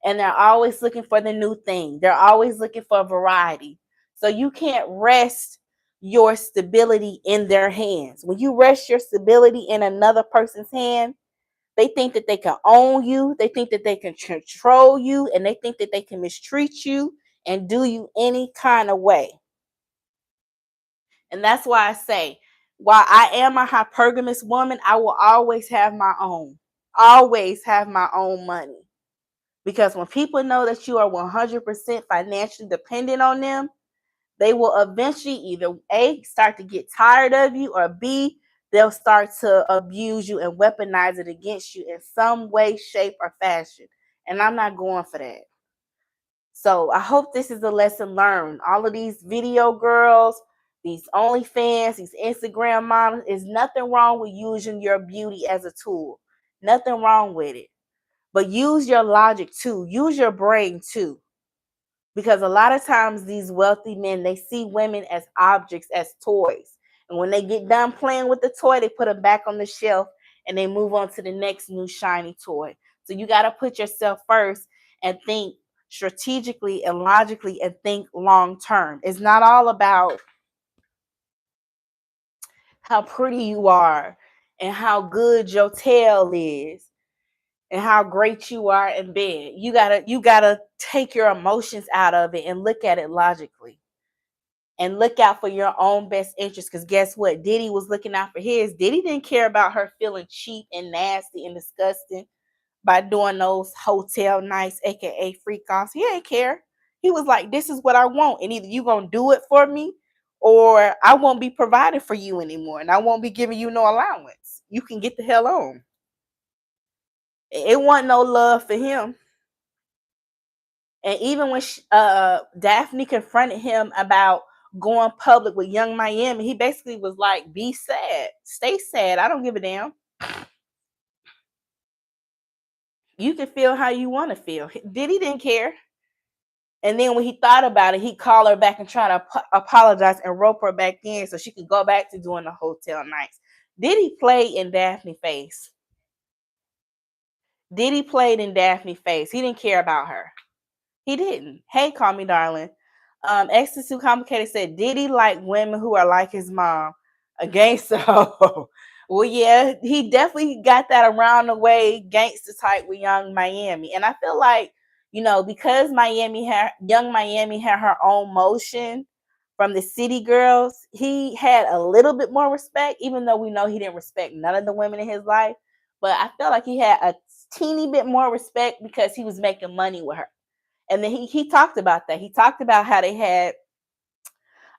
and they're always looking for the new thing. They're always looking for variety. So you can't rest your stability in their hands. When you rest your stability in another person's hand, they think that they can own you. They think that they can control you and they think that they can mistreat you and do you any kind of way. And that's why I say, while I am a hypergamous woman, I will always have my own. Always have my own money. Because when people know that you are 100% financially dependent on them, they will eventually either A, start to get tired of you, or B, they'll start to abuse you and weaponize it against you in some way, shape, or fashion. And I'm not going for that. So I hope this is a lesson learned. All of these video girls, these OnlyFans, these Instagram models, is nothing wrong with using your beauty as a tool. Nothing wrong with it. But use your logic too. Use your brain too. Because a lot of times these wealthy men, they see women as objects, as toys. And when they get done playing with the toy, they put them back on the shelf and they move on to the next new shiny toy. So you got to put yourself first and think strategically and logically and think long term. It's not all about how pretty you are and how good your tail is and how great you are in bed. You gotta take your emotions out of it and look at it logically. And look out for your own best interest. Because guess what? Diddy was looking out for his. Diddy didn't care about her feeling cheap and nasty and disgusting by doing those hotel nights, aka freak offs. He didn't care. He was like, this is what I want. And either you gonna do it for me or I won't be providing for you anymore and I won't be giving you no allowance. You can get the hell on. It wasn't no love for him. And even when Daphne confronted him about going public with Young Miami, he basically was like, be sad, stay sad. I don't give a damn. You can feel how you want to feel. Diddy didn't care. And then when he thought about it, he called her back and tried to apologize and rope her back in so she could go back to doing the hotel nights. Diddy played in Daphne's face. Diddy played in Daphne's face. He didn't care about her. He didn't. Hey, call me darling. X Too Complicated said, Diddy like women who are like his mom. A gangster. Well, yeah, he definitely got that around the way gangster type with Young Miami. And I feel like, because Young Miami had her own motion from the city girls, he had a little bit more respect, even though we know he didn't respect none of the women in his life. But I felt like he had a teeny bit more respect because he was making money with her. And then he talked about that. He talked about how they had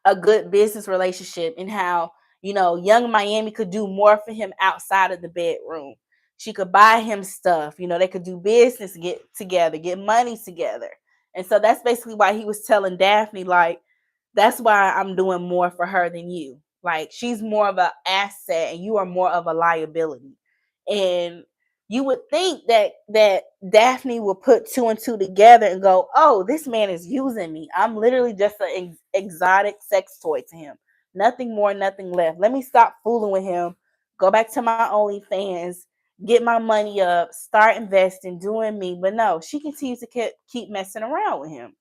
a good business relationship and how, Young Miami could do more for him outside of the bedroom. She could buy him stuff. They could do business, get together, get money together. And so that's basically why he was telling Daphne, like, that's why I'm doing more for her than you. Like, she's more of an asset and you are more of a liability. And you would think that Daphne will put two and two together and go, oh, this man is using me. I'm literally just an exotic sex toy to him. Nothing more, nothing less. Let me stop fooling with him. Go back to my OnlyFans, get my money up, start investing, doing me. But no, she continues to keep messing around with him.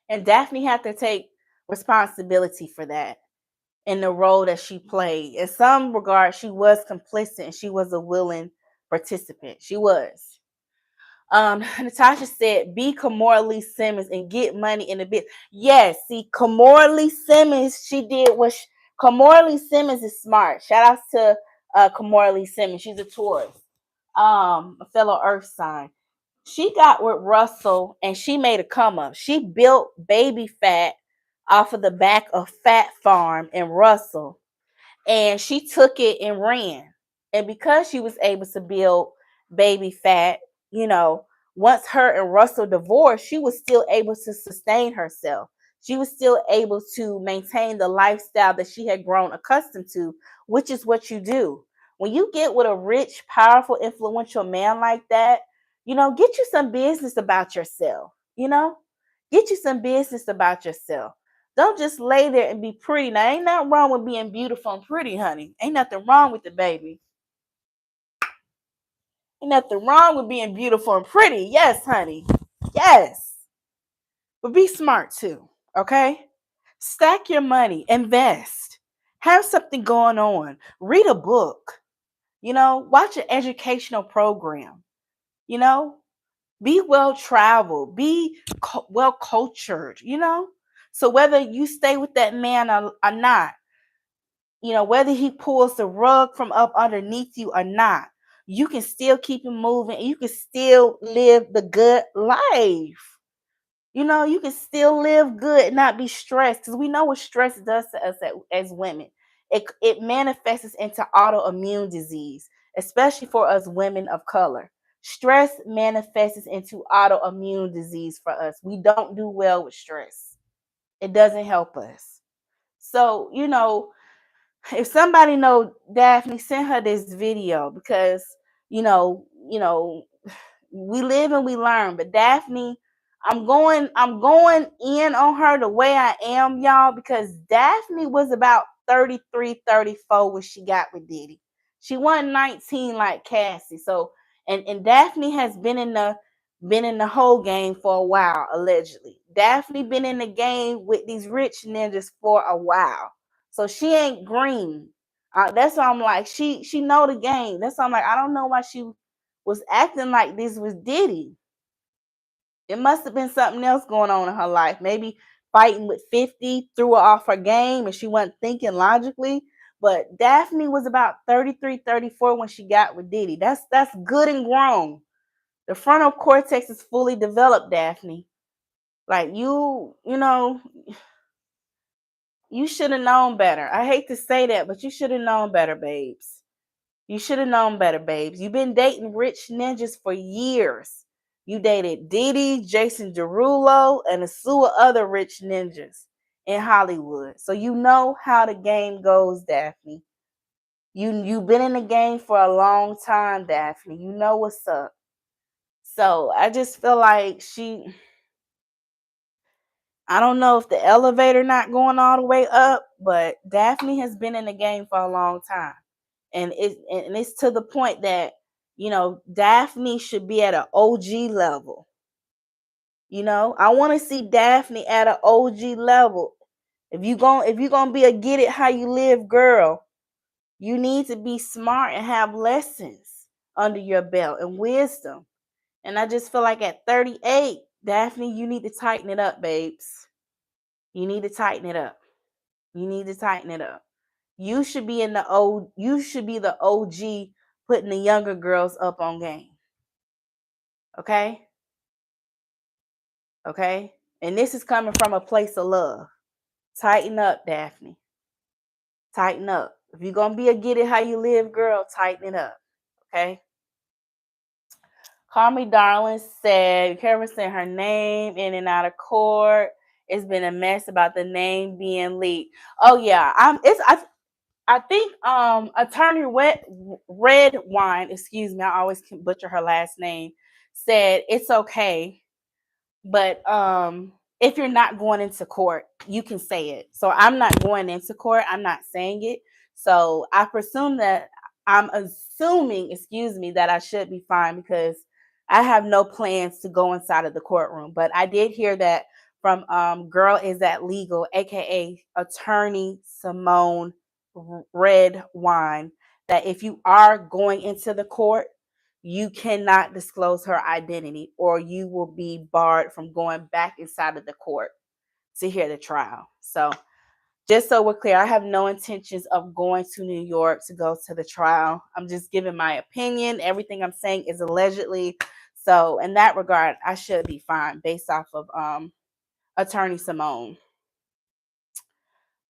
And Daphne had to take responsibility for that in the role that she played. In some regard, she was complicit and she was a willing participant. She was. Natasha said, be Kamora Lee Simmons and get money in the bit. Yes, see, Kamora Lee Simmons, Kamora Lee Simmons is smart. Shout outs to Kamora Lee Simmons. She's a Taurus, a fellow Earth sign. She got with Russell and she made a come up. She built Baby Fat off of the back of Fat Farm in Russell, and she took it and ran. And because she was able to build Baby Fat, once her and Russell divorced, she was still able to sustain herself. She was still able to maintain the lifestyle that she had grown accustomed to, which is what you do. When you get with a rich, powerful, influential man like that, get you some business about yourself, get you some business about yourself. Don't just lay there and be pretty. Now, ain't nothing wrong with being beautiful and pretty, honey. Ain't nothing wrong with it, baby. Ain't nothing wrong with being beautiful and pretty. Yes, honey. Yes. But be smart too, okay? Stack your money, invest, have something going on, read a book, watch an educational program, you know, be well traveled, be well cultured, So whether you stay with that man or not, whether he pulls the rug from up underneath you or not, you can still keep him moving and you can still live the good life. You can still live good and not be stressed, because we know what stress does to us as women. It manifests into autoimmune disease, especially for us women of color. Stress manifests into autoimmune disease for us. We don't do well with stress. It doesn't help us. So, if somebody know Daphne, send her this video, because we live and we learn. But Daphne, I'm going in on her the way I am, y'all, because Daphne was about 33, 34 when she got with Diddy. She wasn't 19 like Cassie. So and Daphne has been in the whole game for a while, allegedly. Daphne been in the game with these rich ninjas for a while. So she ain't green. That's why I'm like, she know the game. That's why I'm like, I don't know why she was acting like this with Diddy. It must have been something else going on in her life. Maybe fighting with 50 threw her off her game and she wasn't thinking logically. But Daphne was about 33, 34 when she got with Diddy. That's good and grown. The frontal cortex is fully developed, Daphne. Like you know, you should have known better. I hate to say that, but you should have known better, babes. You should have known better, babes. You've been dating rich ninjas for years. You dated Diddy, Jason Derulo, and a slew of other rich ninjas in Hollywood. So you know how the game goes, Daphne. You've been in the game for a long time, Daphne. You know what's up. So I just feel like I don't know if the elevator not going all the way up, but Daphne has been in the game for a long time. And it's to the point that, Daphne should be at an OG level. I want to see Daphne at an OG level. If you going to be a get it how you live girl, you need to be smart and have lessons under your belt and wisdom. And I just feel like at 38, Daphne, you need to tighten it up, babes. You need to tighten it up. You need to tighten it up. You should be you should be the OG putting the younger girls up on game. Okay? Okay? And this is coming from a place of love. Tighten up, Daphne. Tighten up. If you're gonna be a get it how you live girl, tighten it up. Okay? Call Me Darling said Karen sent her name in and out of court. It's been a mess about the name being leaked. Oh yeah, I think attorney Red Wine, excuse me, I always can butcher her last name, said it's okay, but if you're not going into court, you can say it. So I'm not going into court. I'm not saying it. So I'm assuming, excuse me, that I should be fine because I have no plans to go inside of the courtroom. But I did hear that from Girl Is That Legal, aka attorney Simone Red Wine, that if you are going into the court, you cannot disclose her identity or you will be barred from going back inside of the court to hear the trial. So just so we're clear, I have no intentions of going to New York to go to the trial. I'm just giving my opinion. Everything I'm saying is allegedly. So in that regard, I should be fine based off of attorney Simone.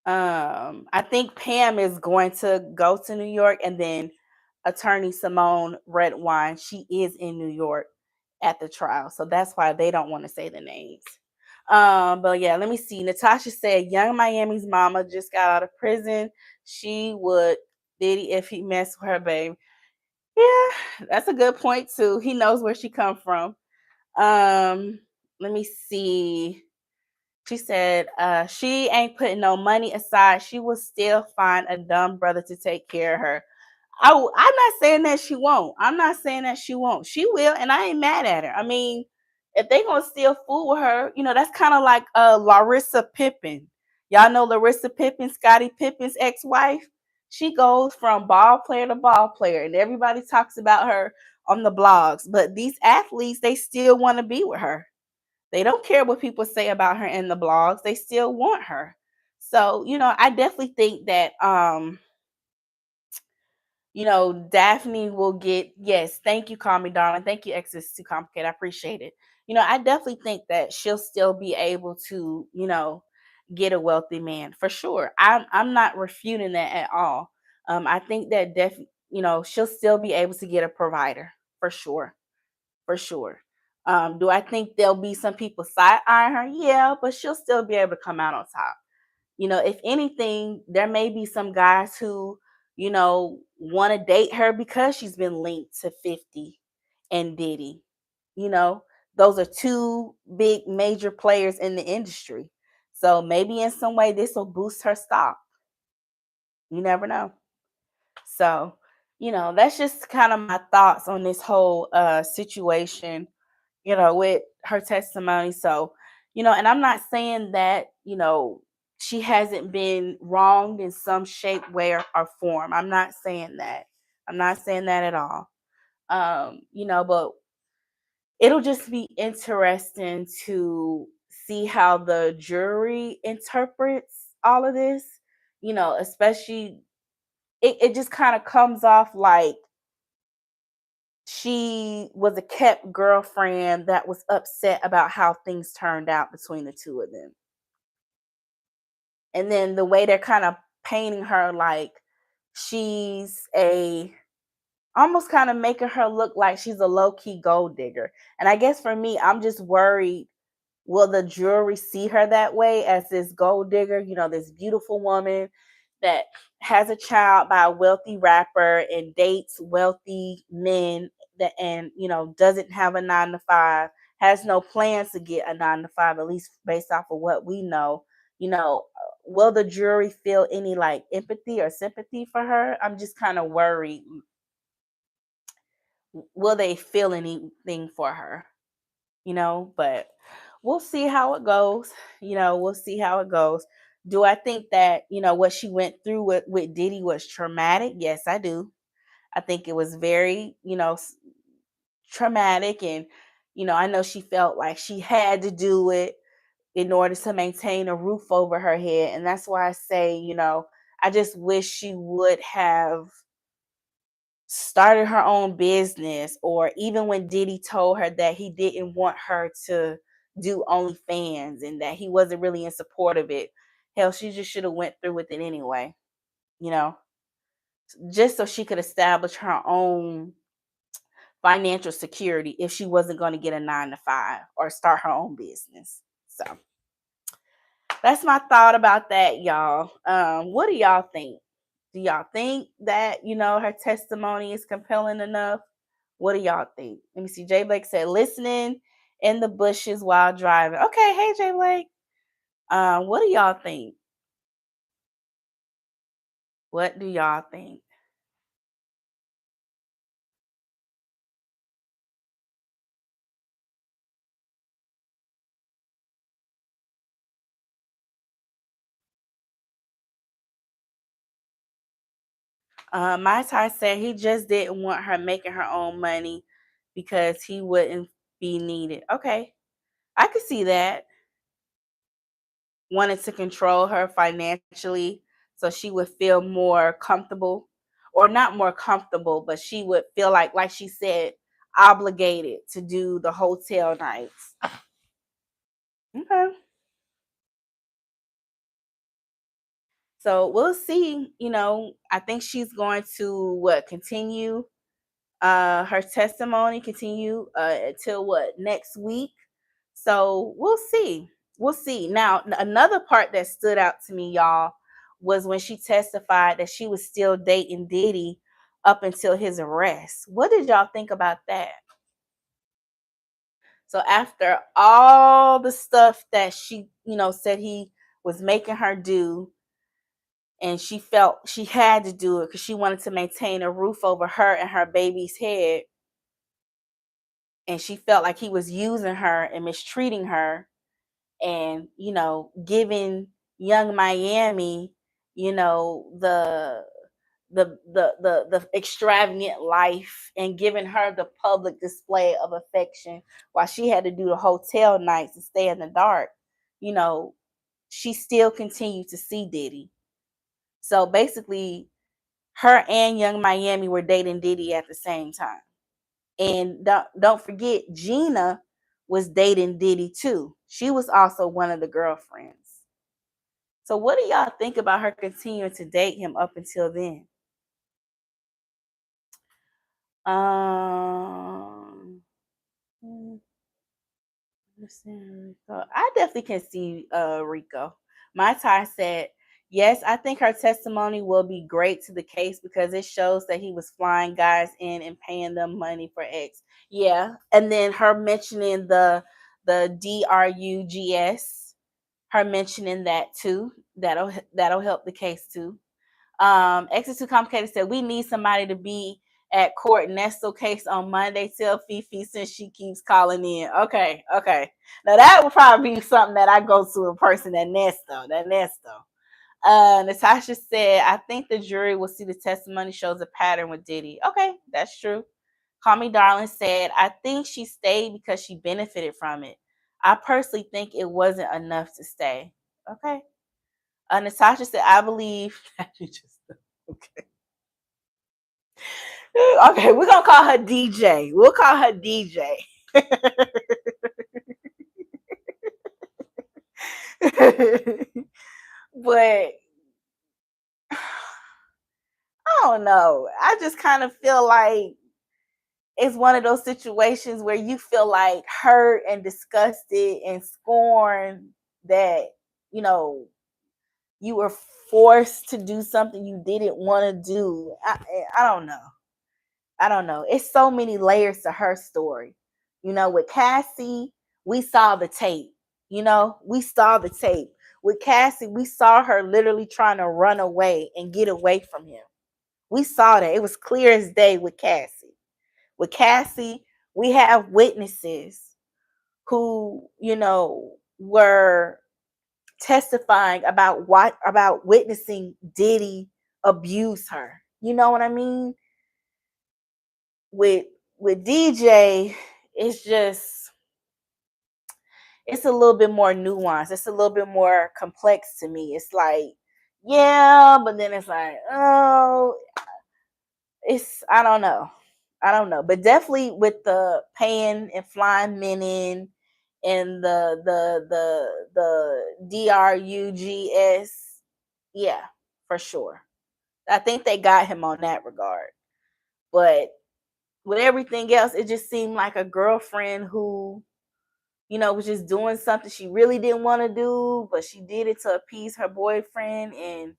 I think Pam is going to go to New York, and then attorney Simone Redwine, she is in New York at the trial. So that's why they don't want to say the names. But yeah, let me see. Natasha said Young Miami's mama just got out of prison. She would Diddy if he messed with her, babe. Yeah, that's a good point too. He knows where she come from. Let me see. She said she ain't putting no money aside. She will still find a dumb brother to take care of her. I'm not saying that she won't. I'm not saying that she won't. She will, and I ain't mad at her. I mean, if they gonna still fool with her, that's kind of like Larissa Pippen. Y'all know Larissa Pippen, Scottie Pippen's ex-wife. She goes from ball player to ball player, and everybody talks about her on the blogs. But these athletes, they still want to be with her. They don't care what people say about her in the blogs. They still want her. So, I definitely think that Daphne will get, yes, thank you, Call Me Darling. Thank you, X is Too Complicated. I appreciate it. I definitely think that she'll still be able to, get a wealthy man for sure. I'm not refuting that at all. I think that she'll still be able to get a provider for sure. For sure. Do I think there'll be some people side eyeing her? Yeah, but she'll still be able to come out on top. If anything, there may be some guys who, want to date her because she's been linked to 50 and Diddy. Those are two big major players in the industry. So maybe in some way this will boost her stock. You never know. So, that's just kind of my thoughts on this whole situation, with her testimony. So, and I'm not saying that, she hasn't been wronged in some shape, way, or form. I'm not saying that. I'm not saying that at all. But it'll just be interesting to see how the jury interprets all of this, especially it just kind of comes off like she was a kept girlfriend that was upset about how things turned out between the two of them. And then the way they're kind of painting her like she's a almost kind of making her look like she's a low-key gold digger. And I guess for me, I'm just worried, will the jury see her that way as this gold digger, this beautiful woman that has a child by a wealthy rapper and dates wealthy men that and doesn't have a 9 to 5, has no plans to get a 9 to 5, at least based off of what we know. Will the jury feel any like empathy or sympathy for her? I'm just kind of worried. Will they feel anything for her? But we'll see how it goes. We'll see how it goes. Do I think that, what she went through with Diddy was traumatic? Yes, I do. I think it was very, traumatic. And, I know she felt like she had to do it in order to maintain a roof over her head. And that's why I say, I just wish she would have started her own business, or even when Diddy told her that he didn't want her to do OnlyFans and that he wasn't really in support of it. Hell, she just should have went through with it anyway, you know, just so she could establish her own financial security if she wasn't going to get a 9 to 5 or start her own business. So that's my thought about that, y'all. What do y'all think? Do y'all think that, her testimony is compelling enough? What do y'all think? Let me see. Jay Blake said, listening in the bushes while driving. Okay. Hey, Jay Blake. What do y'all think? What do y'all think? My Ty said he just didn't want her making her own money because he wouldn't be needed. Okay. I could see that. Wanted to control her financially so she would feel more comfortable, or not more comfortable, but she would feel like she said, obligated to do the hotel nights. Okay. So we'll see. I think she's going to continue her testimony, continue until next week. So we'll see. We'll see. Now, another part that stood out to me, y'all, was when she testified that she was still dating Diddy up until his arrest. What did y'all think about that? So after all the stuff that she, said he was making her do, and she felt she had to do it because she wanted to maintain a roof over her and her baby's head, and she felt like he was using her and mistreating her, and giving young Miami, the extravagant life, and giving her the public display of affection while she had to do the hotel nights and stay in the dark. you know she still continued to see Diddy. So basically, her and young Miami were dating Diddy at the same time. And don't forget, Gina was dating Diddy too. She was also one of the girlfriends. So what do y'all think about her continuing to date him up until then? Um, Rico. I definitely can see Rico. My Ty said, yes, I think her testimony will be great to the case because it shows that he was flying guys in and paying them money for X. Yeah. And then her mentioning the DRUGS, her mentioning that too. That'll help the case too. X is too complicated said we need somebody to be at court Nesto case on Monday. Tell FeeFee since she keeps calling in. Okay. Now that would probably be something that I go to in person at Nesto. Natasha said, I think the jury will see the testimony shows a pattern with Diddy. Okay, that's true. Call Me Darling said, I think she stayed because she benefited from it. I personally think it wasn't enough to stay. Okay. Natasha said, I believe that you just okay. Okay, we're gonna call her DJ. We'll call her DJ. But I don't know. I just kind of feel like it's one of those situations where you feel like hurt and disgusted and scorned that, you know, you were forced to do something you didn't want to do. I don't know. I don't know. It's so many layers to her story. You know, with Cassie, we saw the tape. You know, we saw the tape. With Cassie, we saw her literally trying to run away and get away from him. We saw that. It was clear as day with Cassie. With Cassie, we have witnesses who, you know, were testifying about what about witnessing Diddy abuse her. You know what I mean? With with DJ, it's just it's a little bit more nuanced. It's a little bit more complex to me. It's like, yeah, but then it's like, oh, it's I don't know. I don't know. But definitely with the paying and flying men in and the drugs, yeah, for sure. I think they got him on that regard. But with everything else, it just seemed like a girlfriend who, you know, was just doing something she really didn't want to do, but she did it to appease her boyfriend. And,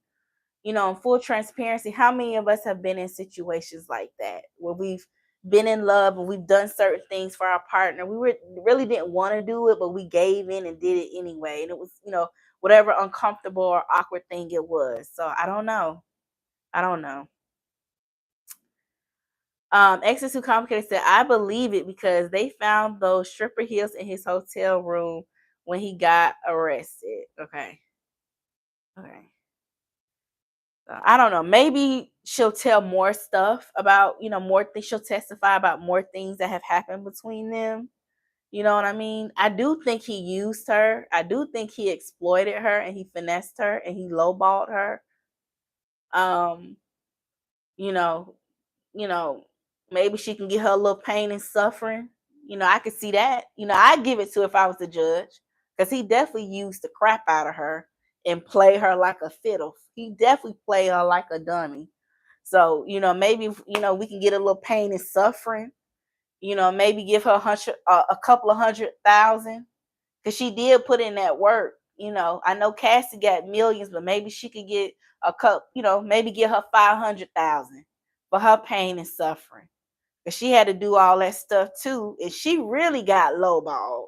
you know, in full transparency, how many of us have been in situations like that where we've been in love and we've done certain things for our partner? Really didn't want to do it, but we gave in and did it anyway. And it was, you know, whatever uncomfortable or awkward thing it was. So I don't know. I don't know. Exes Who Complicated said, I believe it because they found those stripper heels in his hotel room when he got arrested. Okay. Okay. I don't know. Maybe she'll tell more stuff about, you know, more things. She'll testify about more things that have happened between them. You know what I mean? I do think he used her. I do think he exploited her and he finessed her and he lowballed her. Um, you know, you know, maybe she can get her a little pain and suffering. You know, I could see that. You know, I'd give it to if I was the judge because he definitely used the crap out of her and play her like a fiddle. He definitely played her like a dummy. So, you know, maybe, you know, we can get a little pain and suffering. You know, maybe give her a couple of 100,000 because she did put in that work. You know, I know Cassie got millions, but maybe she could get a cup. You know, maybe get her 500,000 for her pain and suffering. Because she had to do all that stuff too, and she really got lowballed.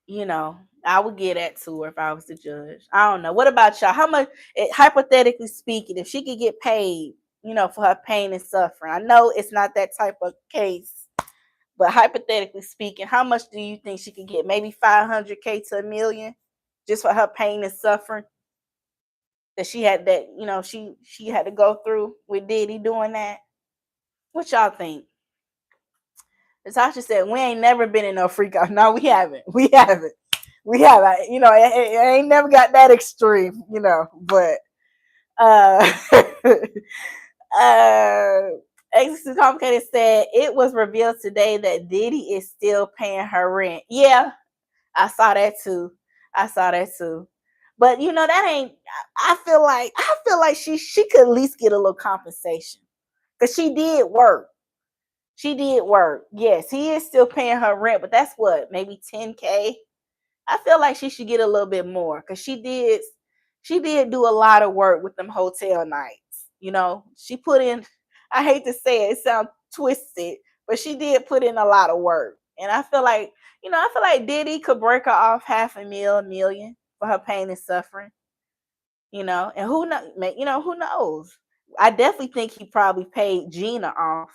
You know, I would give that to her if I was the judge. I don't know. What about y'all? How much, hypothetically speaking, if she could get paid, you know, for her pain and suffering? I know it's not that type of case, but hypothetically speaking, how much do you think she could get? Maybe 500K to a million, just for her pain and suffering that she had, that, you know, she had to go through with Diddy doing that. What y'all think? Natasha said, "We ain't never been in no freak out." No, we haven't. We haven't. We haven't. You know, it ain't never got that extreme. You know, but uh, uh, Exes Complicated said it was revealed today that Diddy is still paying her rent. Yeah, I saw that too. I saw that too. But you know, that ain't. I feel like she could at least get a little compensation because she did work. She did work. Yes, he is still paying her rent, but that's what, maybe 10K. I feel like she should get a little bit more because she did do a lot of work with them hotel nights. You know, she put in, I hate to say it, it sounds twisted, but she did put in a lot of work. And I feel like, you know, I feel like Diddy could break her off half a million for her pain and suffering, you know, and who knows, you know, who knows? I definitely think he probably paid Gina off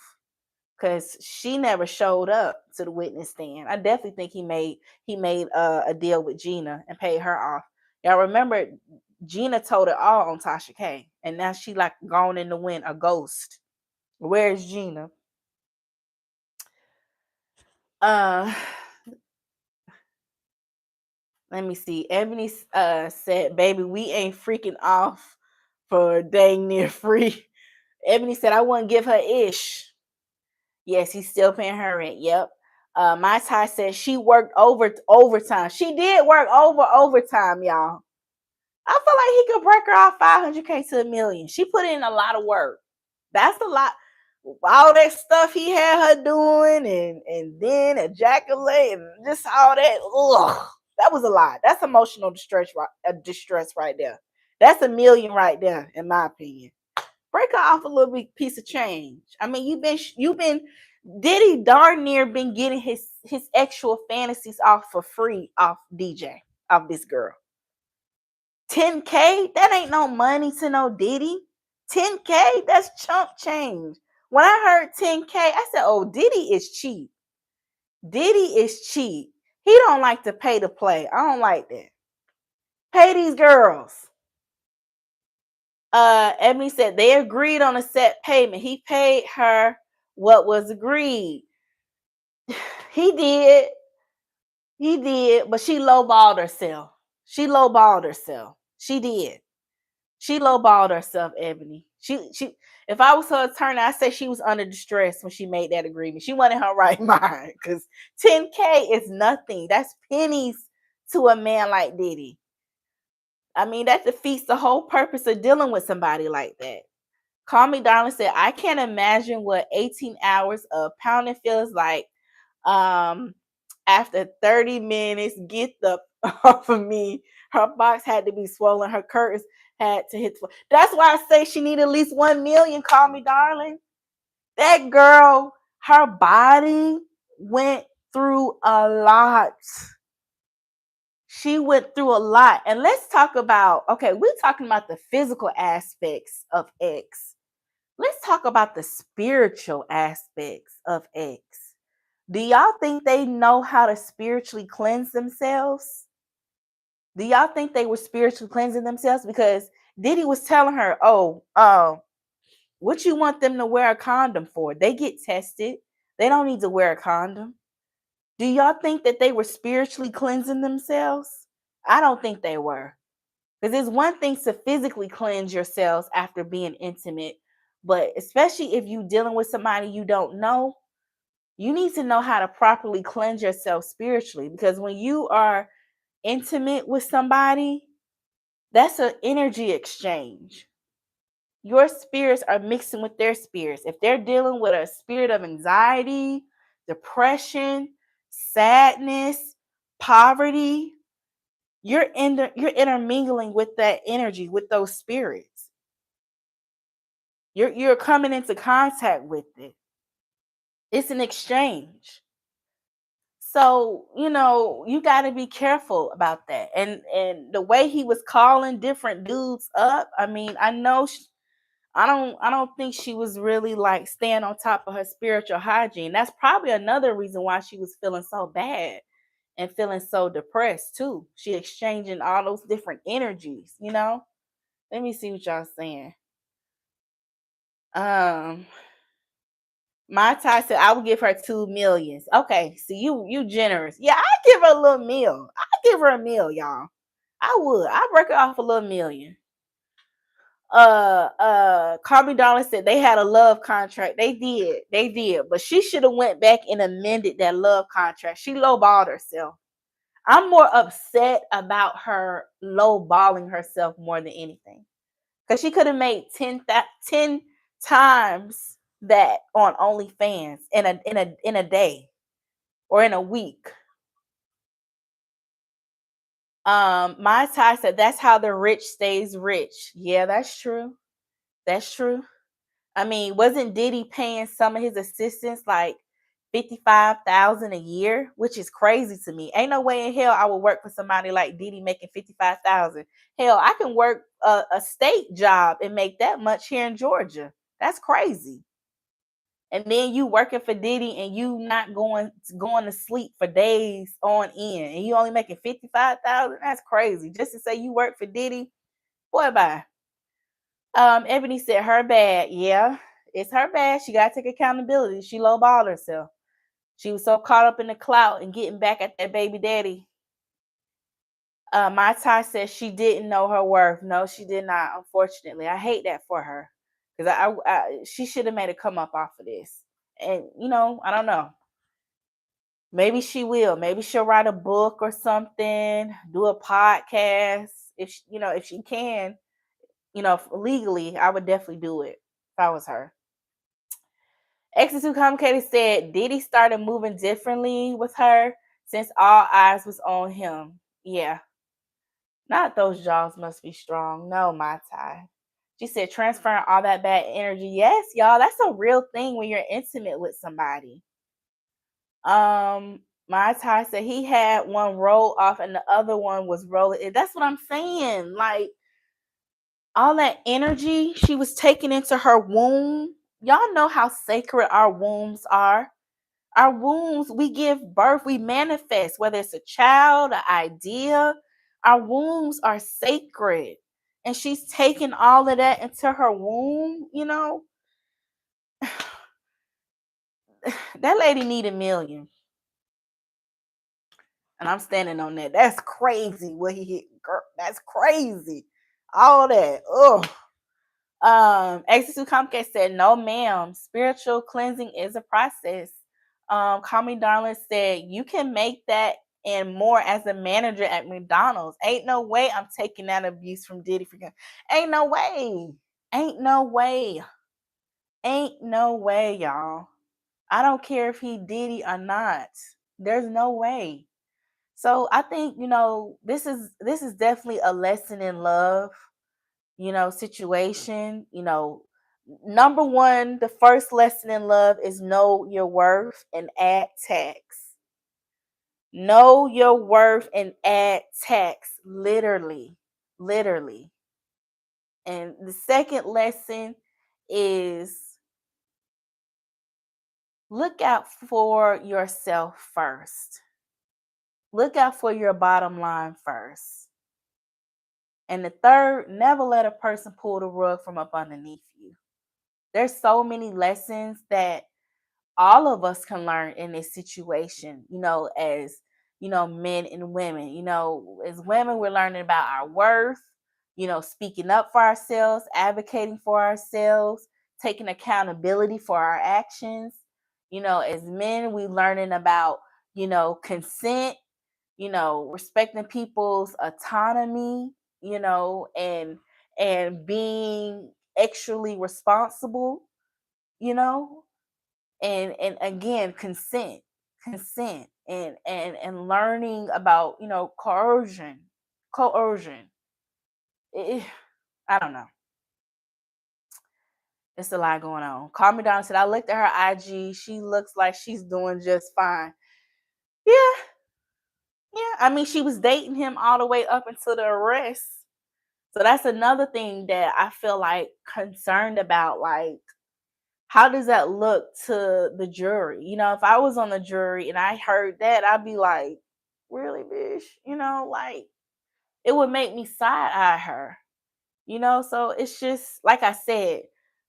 because she never showed up to the witness stand. I definitely think he made a deal with Gina and paid her off. Y'all remember Gina told it all on Tasha K, and now she like gone in the wind, a ghost. Where's Gina? Uh, let me see. Ebony said, "Baby, we ain't freaking off for dang near free." Ebony said, "I wouldn't give her ish." Yes, he's still paying her rent. Yep. My Ty said she worked overtime. She did work overtime, y'all. I feel like he could break her off 500K to $1 million. She put in a lot of work. That's a lot. All that stuff he had her doing, and then ejaculate, and just all that. Ugh, that was a lot. That's emotional distress right there. That's $1 million right there, in my opinion. Break her off a little bit piece of change. I mean, you've been Diddy darn near been getting his actual fantasies off for free off DJ, off this girl. 10K, that ain't no money to no Diddy. 10K, that's chump change. When I heard 10K, I said, oh, Diddy is cheap. Diddy is cheap. He don't like to pay to play. I don't like that. Pay these girls. Ebony said they agreed on a set payment. He paid her what was agreed. He did. He did, but she lowballed herself. She did. She lowballed herself, Ebony. She if I was her attorney, I'd say she was under distress when she made that agreement. She wasn't in her right mind, because 10K is nothing. That's pennies to a man like Diddy. I mean, that defeats the whole purpose of dealing with somebody like that. Call Me Darling said, I can't imagine what 18 hours of pounding feels like. After 30 minutes, get the off of me. Her box had to be swollen. Her curtains had to hit. That's why I say she need at least 1 million. Call Me Darling. That girl, her body went through a lot. She went through a lot. And let's talk about, okay, we're talking about the physical aspects of X. Let's talk about the spiritual aspects of X. Do y'all think they know how to spiritually cleanse themselves? Do y'all think they were spiritually cleansing themselves? Because Diddy was telling her, what you want them to wear a condom for? They get tested. They don't need to wear a condom. Do y'all think that they were spiritually cleansing themselves? I don't think they were. Because it's one thing to physically cleanse yourselves after being intimate, but especially if you're dealing with somebody you don't know, you need to know how to properly cleanse yourself spiritually. Because when you are intimate with somebody, that's an energy exchange. Your spirits are mixing with their spirits. If they're dealing with a spirit of anxiety, depression, sadness, poverty, you're intermingling with that energy, with those spirits. You're coming into contact with it. It's an exchange. So, you got to be careful about that. And the way he was calling different dudes up, I mean, I don't think she was really like staying on top of her spiritual hygiene. That's probably another reason why she was feeling so bad and feeling so depressed too. She exchanging all those different energies, Let me see what y'all saying. My Ty said I would give her 2 million. Okay, so you generous. Yeah, I give her a little meal. I give her a meal, y'all. I would. I'd break her off a little million. Call Me Darling said they had a love contract. They did, but she should have went back and amended that love contract. She lowballed herself. I'm more upset about her lowballing herself more than anything, because she could have made 10 times that on OnlyFans in a day or in a week. My Ty said that's how the rich stays rich. Yeah, that's true. That's true. I mean, wasn't Diddy paying some of his assistants like $55,000 a year, which is crazy to me. Ain't no way in hell I would work for somebody like Diddy making $55,000. Hell, I can work a state job and make that much here in Georgia. That's crazy. And then you working for Diddy and you not going to sleep for days on end, and you only making $55,000. That's crazy. Just to say you work for Diddy, boy, bye. Ebony said her bad. Yeah, it's her bad. She gotta take accountability. She lowballed herself. She was so caught up in the clout and getting back at that baby daddy. My Ty said she didn't know her worth. No, she did not. Unfortunately, I hate that for her, because she should have made a come up off of this. And I don't know. Maybe she will. Maybe she'll write a book or something, do a podcast, if she can, legally, I would definitely do it if I was her. X2 Complicated said Diddy started moving differently with her since all eyes was on him. Yeah. Not those jaws must be strong. No, my tie. She said transferring all that bad energy. Yes, y'all, that's a real thing when you're intimate with somebody. My tie said he had one roll off and the other one was rolling. That's what I'm saying. Like all that energy she was taking into her womb. Y'all know how sacred our wombs are. Our wombs, we give birth, we manifest, whether it's a child, an idea. Our wombs are sacred. And she's taking all of that into her womb, that lady need a million. And I'm standing on that. That's crazy what he hit. Girl, that's crazy. All that. Ugh. X2 Comcast said, no, ma'am. Spiritual cleansing is a process. Call Me Darling said, you can make that and more as a manager at McDonald's. Ain't no way I'm taking that abuse from Diddy for him. Ain't no way. Ain't no way. Ain't no way, y'all. I don't care if he Diddy or not. There's no way. So I think, this is definitely a lesson in love, situation. Number one, the first lesson in love is know your worth and add tax. Know your worth and add tax. Literally. Literally. And the second lesson is look out for yourself first. Look out for your bottom line first. And the third, never let a person pull the rug from up underneath you. There's so many lessons that all of us can learn in this situation, as, men and women. As women, we're learning about our worth, speaking up for ourselves, advocating for ourselves, taking accountability for our actions. As men, we learning about, consent, respecting people's autonomy, and being extremely responsible, you know, and again, consent and learning about, coercion. I don't know. It's a lot going on. Call Me Down said, I looked at her IG. She looks like she's doing just fine. Yeah. Yeah. I mean, she was dating him all the way up until the arrest. So that's another thing that I feel like concerned about. Like, how does that look to the jury? If I was on the jury and I heard that, I'd be like, really, bitch? Like, it would make me side eye her. So it's just like I said,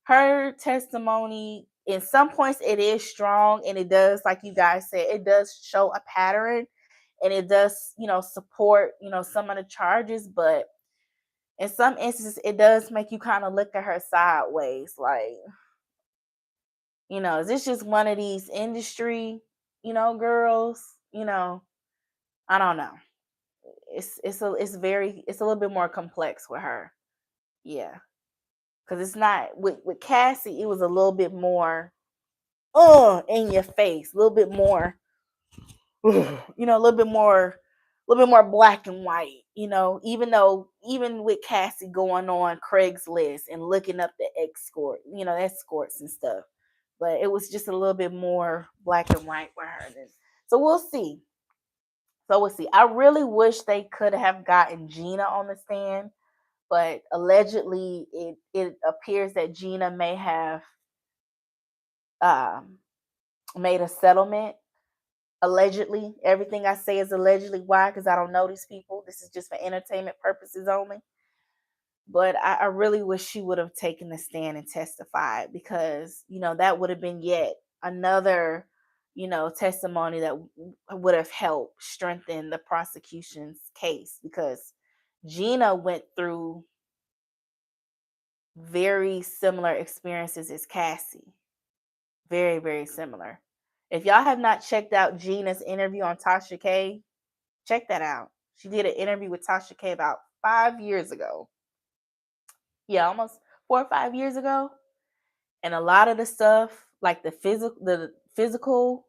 her testimony in some points it is strong, and it does, like you guys said, it does show a pattern, and it does, support, some of the charges, but in some instances it does make you kind of look at her sideways, like, is this just one of these industry, girls? I don't know. It's a little bit more complex with her. Yeah. Because it's not with Cassie, it was a little bit more in your face, a little bit more, a little bit more black and white, even with Cassie going on Craigslist and looking up the escorts and stuff. But it was just a little bit more black and white with her. So we'll see. I really wish they could have gotten Gina on the stand, but allegedly it appears that Gina may have made a settlement. Allegedly, everything I say is allegedly. Why? Because I don't know these people. This is just for entertainment purposes only. But I really wish she would have taken the stand and testified, because that would have been yet another testimony that would have helped strengthen the prosecution's case, because Gina went through very similar experiences as Cassie. Very, very similar. If y'all have not checked out Gina's interview on Tasha K, check that out. She did an interview with Tasha K about 5 years ago. Yeah, almost 4 or 5 years ago. And a lot of the stuff, like the physical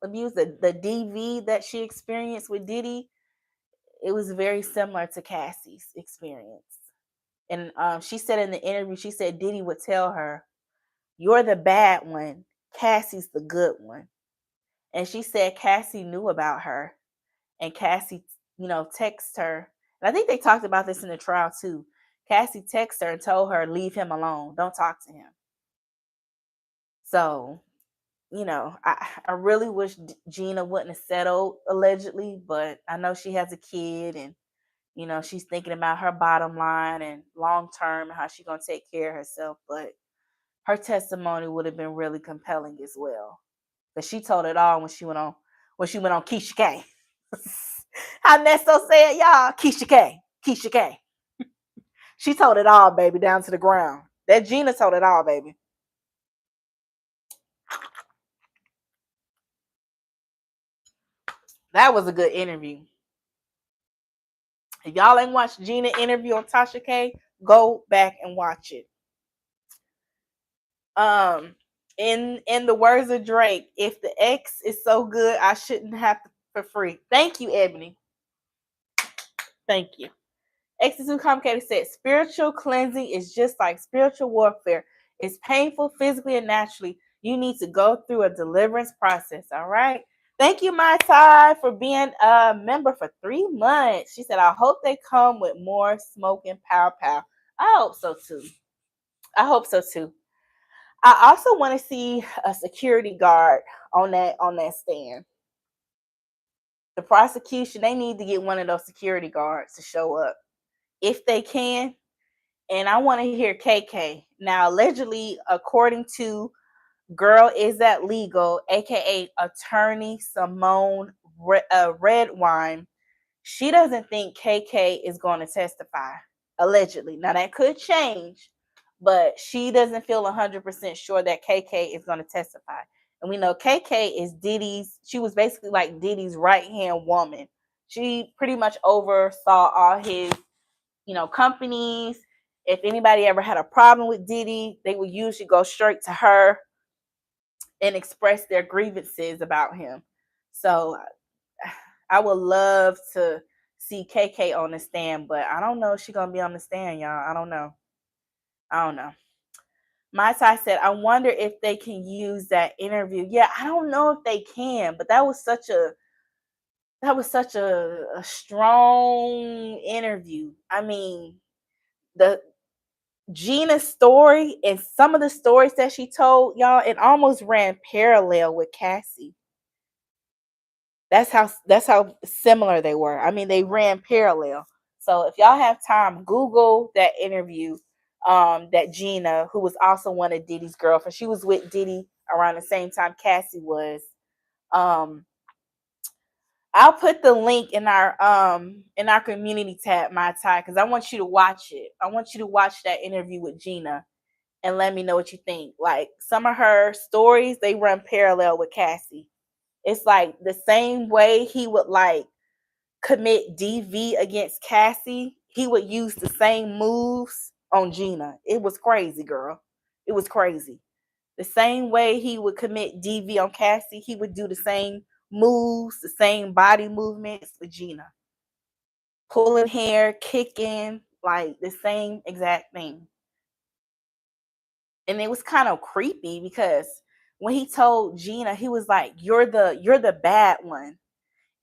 abuse, the DV that she experienced with Diddy, it was very similar to Cassie's experience. And she said in the interview, she said Diddy would tell her, "You're the bad one. Cassie's the good one." And she said Cassie knew about her, and Cassie, texted her. And I think they talked about this in the trial too. Cassie texted her and told her, "Leave him alone. Don't talk to him." So, I really wish Gina wouldn't have settled allegedly, but I know she has a kid, and she's thinking about her bottom line and long term and how she's gonna take care of herself. But her testimony would have been really compelling as well, because she told it all when she went on Keisha K. How Nesto said, y'all, Keisha K, Keisha K. She told it all, baby, down to the ground. That Gina told it all, baby. That was a good interview. If y'all ain't watched Gina interview on Tasha K, go back and watch it. In the words of Drake, if the X is so good, I shouldn't have to for free. Thank you, Ebony. Thank you. X is too complicated said spiritual cleansing is just like spiritual warfare. It's painful physically and naturally. You need to go through a deliverance process. All right. Thank you, my Ty, for being a member for 3 months. She said, I hope they come with more smoking pow pow. I hope so too. I hope so too. I also want to see a security guard on that stand. The prosecution, they need to get one of those security guards to show up if they can. And I want to hear KK. Now, allegedly, according to Girl Is That Legal, aka attorney Simone Redwine, she doesn't think KK is going to testify, allegedly. Now, that could change, but she doesn't feel 100% sure that KK is going to testify. And we know KK is she was basically like Diddy's right-hand woman. She pretty much oversaw all his, companies. If anybody ever had a problem with Diddy, they would usually go straight to her and express their grievances about him. So I would love to see KK on the stand, but I don't know if she's gonna be on the stand, y'all. I don't know. My Ty said, I wonder if they can use that interview. Yeah, I don't know if they can, but that was such a strong interview. I mean, the Gina's story and some of the stories that she told, y'all, it almost ran parallel with Cassie. That's how similar they were. I mean, they ran parallel. So if y'all have time, Google that interview. That Gina, who was also one of Diddy's girlfriends, she was with Diddy around the same time Cassie was. I'll put the link in our community tab, my Ty, because I want you to watch it. I want you to watch that interview with Gina and let me know what you think. Like, some of her stories, they run parallel with Cassie. It's like the same way he would like commit DV against Cassie, he would use the same moves on Gina. It was crazy, girl. It was crazy. The same way he would commit DV on Cassie, he would do the same moves, the same body movements with Gina. Pulling hair, kicking, like the same exact thing. And it was kind of creepy because when he told Gina, he was like, you're the bad one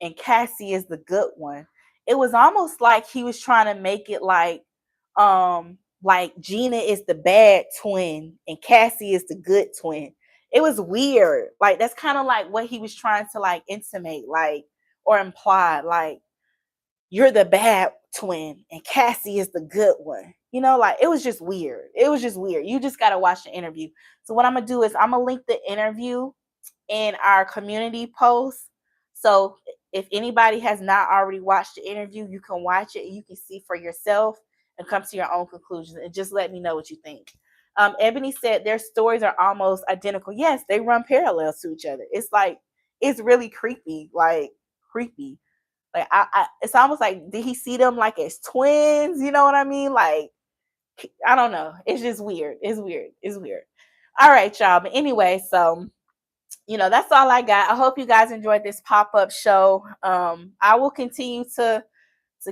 and Cassie is the good one. It was almost like he was trying to make it like Gina is the bad twin and Cassie is the good twin. It was weird. Like, that's kind of like what he was trying to like intimate, like, or imply, like, you're the bad twin and Cassie is the good one. Like, it was just weird. It was just weird. You just got to watch the interview. So what I'm going to do is I'm going to link the interview in our community post. So if anybody has not already watched the interview, you can watch it and you can see for yourself and come to your own conclusions, and just let me know what you think. Ebony said their stories are almost identical. Yes, they run parallel to each other. It's like, it's really creepy, like creepy. Like it's almost like, did he see them like as twins? You know what I mean? Like, I don't know. It's just weird. It's weird. It's weird. All right, y'all. But anyway, so that's all I got. I hope you guys enjoyed this pop-up show. I will continue to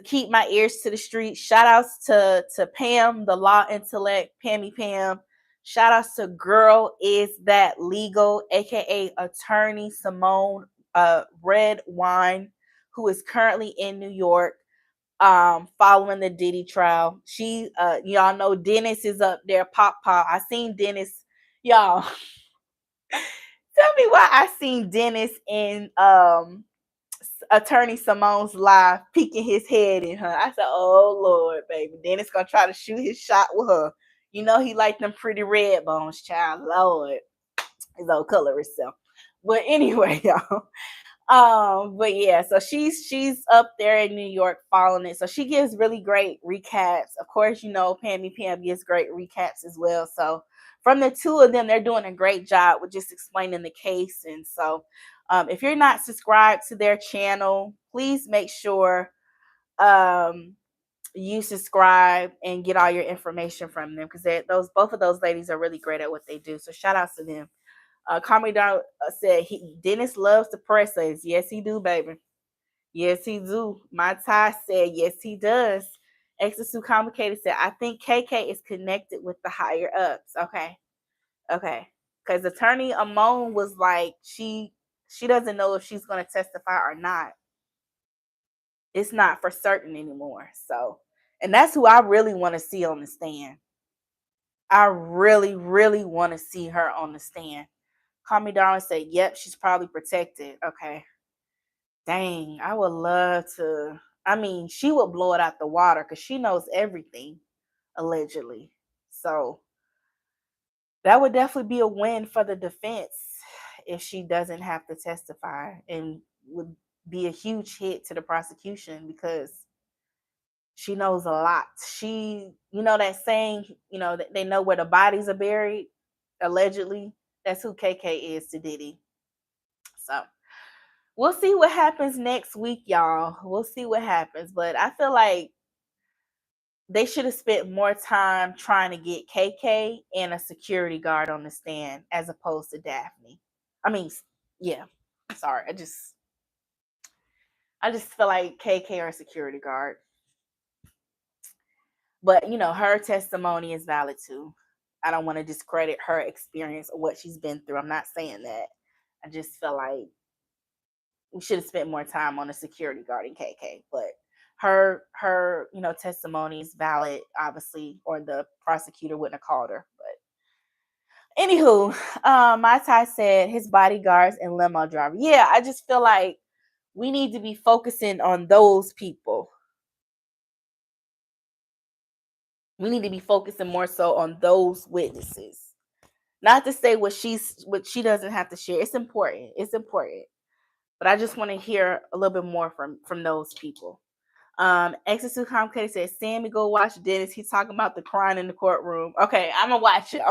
keep my ears to the street. Shout outs to Pam, the law intellect, Pammy Pam. Shout outs to Girl Is That Legal, aka Attorney Simone Red Wine, who is currently in New York following the Diddy trial. She y'all know Dennis is up there, pop. I seen Dennis, y'all. Tell me why I seen Dennis in Attorney Simone's live peeking his head in her. I said, oh Lord, baby. Dennis gonna try to shoot his shot with her. You know he like them pretty red bones, child. Lord. His old colorist self. But anyway, y'all. But yeah, so she's up there in New York following it. So she gives really great recaps. Of course, Pammy Pam gives great recaps as well. So from the two of them, they're doing a great job with just explaining the case. And so if you're not subscribed to their channel, please make sure you subscribe and get all your information from them, because both of those ladies are really great at what they do. So shout outs to them. Comedy Down said Dennis loves the press aids. Yes, he do, baby. Yes, he do. My Ty said yes, he does. Extra Too Complicated said I think KK is connected with the higher ups. Okay. Because Attorney Amon was like she doesn't know if she's going to testify or not. It's not for certain anymore. So, and that's who I really want to see on the stand. I really, really want to see her on the stand. Call Me Darling said, yep, she's probably protected. Okay. Dang, I would love to. I mean, she would blow it out the water because she knows everything, allegedly. So that would definitely be a win for the defense if she doesn't have to testify, and would be a huge hit to the prosecution because she knows a lot. That saying, that they know where the bodies are buried, allegedly. That's who KK is to Diddy. So we'll see what happens next week, y'all. We'll see what happens. But I feel like they should have spent more time trying to get KK and a security guard on the stand as opposed to Daphne. I mean, yeah. Sorry. I just feel like KK or a security guard. But her testimony is valid too. I don't want to discredit her experience or what she's been through. I'm not saying that. I just feel like we should have spent more time on the security guard in KK. But her testimony is valid, obviously, or the prosecutor wouldn't have called her. But anywho, my Ty said his bodyguards and limo driver. Yeah, I just feel like we need to be focusing on those people. We need to be focusing more so on those witnesses. Not to say what she doesn't have to share. It's important. It's important. But I just want to hear a little bit more from those people. Exit Complicated says, Sammy, go watch Dennis. He's talking about the crying in the courtroom. Okay, I'm gonna watch it.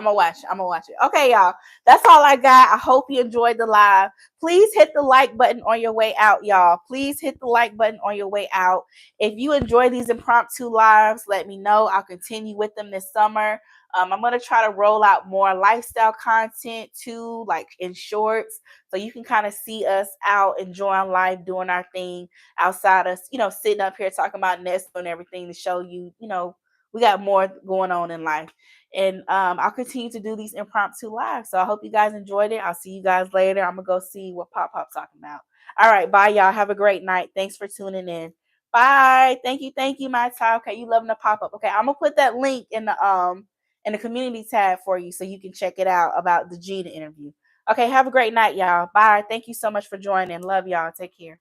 Okay, y'all. That's all I got. I hope you enjoyed the live. Please hit the like button on your way out, y'all. Please hit the like button on your way out. If you enjoy these impromptu lives, let me know. I'll continue with them this summer. I'm going to try to roll out more lifestyle content too, like in shorts, so you can kind of see us out enjoying life, doing our thing outside us, sitting up here talking about Nestle and everything to show you, we got more going on in life. And I'll continue to do these impromptu lives. So I hope you guys enjoyed it. I'll see you guys later. I'm going to go see what Pop's talking about. All right. Bye, y'all. Have a great night. Thanks for tuning in. Bye. Thank you, my child. Okay, you loving the pop-up. Okay, I'm going to put that link in the community tab for you so you can check it out about the Gina interview. Okay, have a great night, y'all. Bye. Thank you so much for joining. Love y'all. Take care.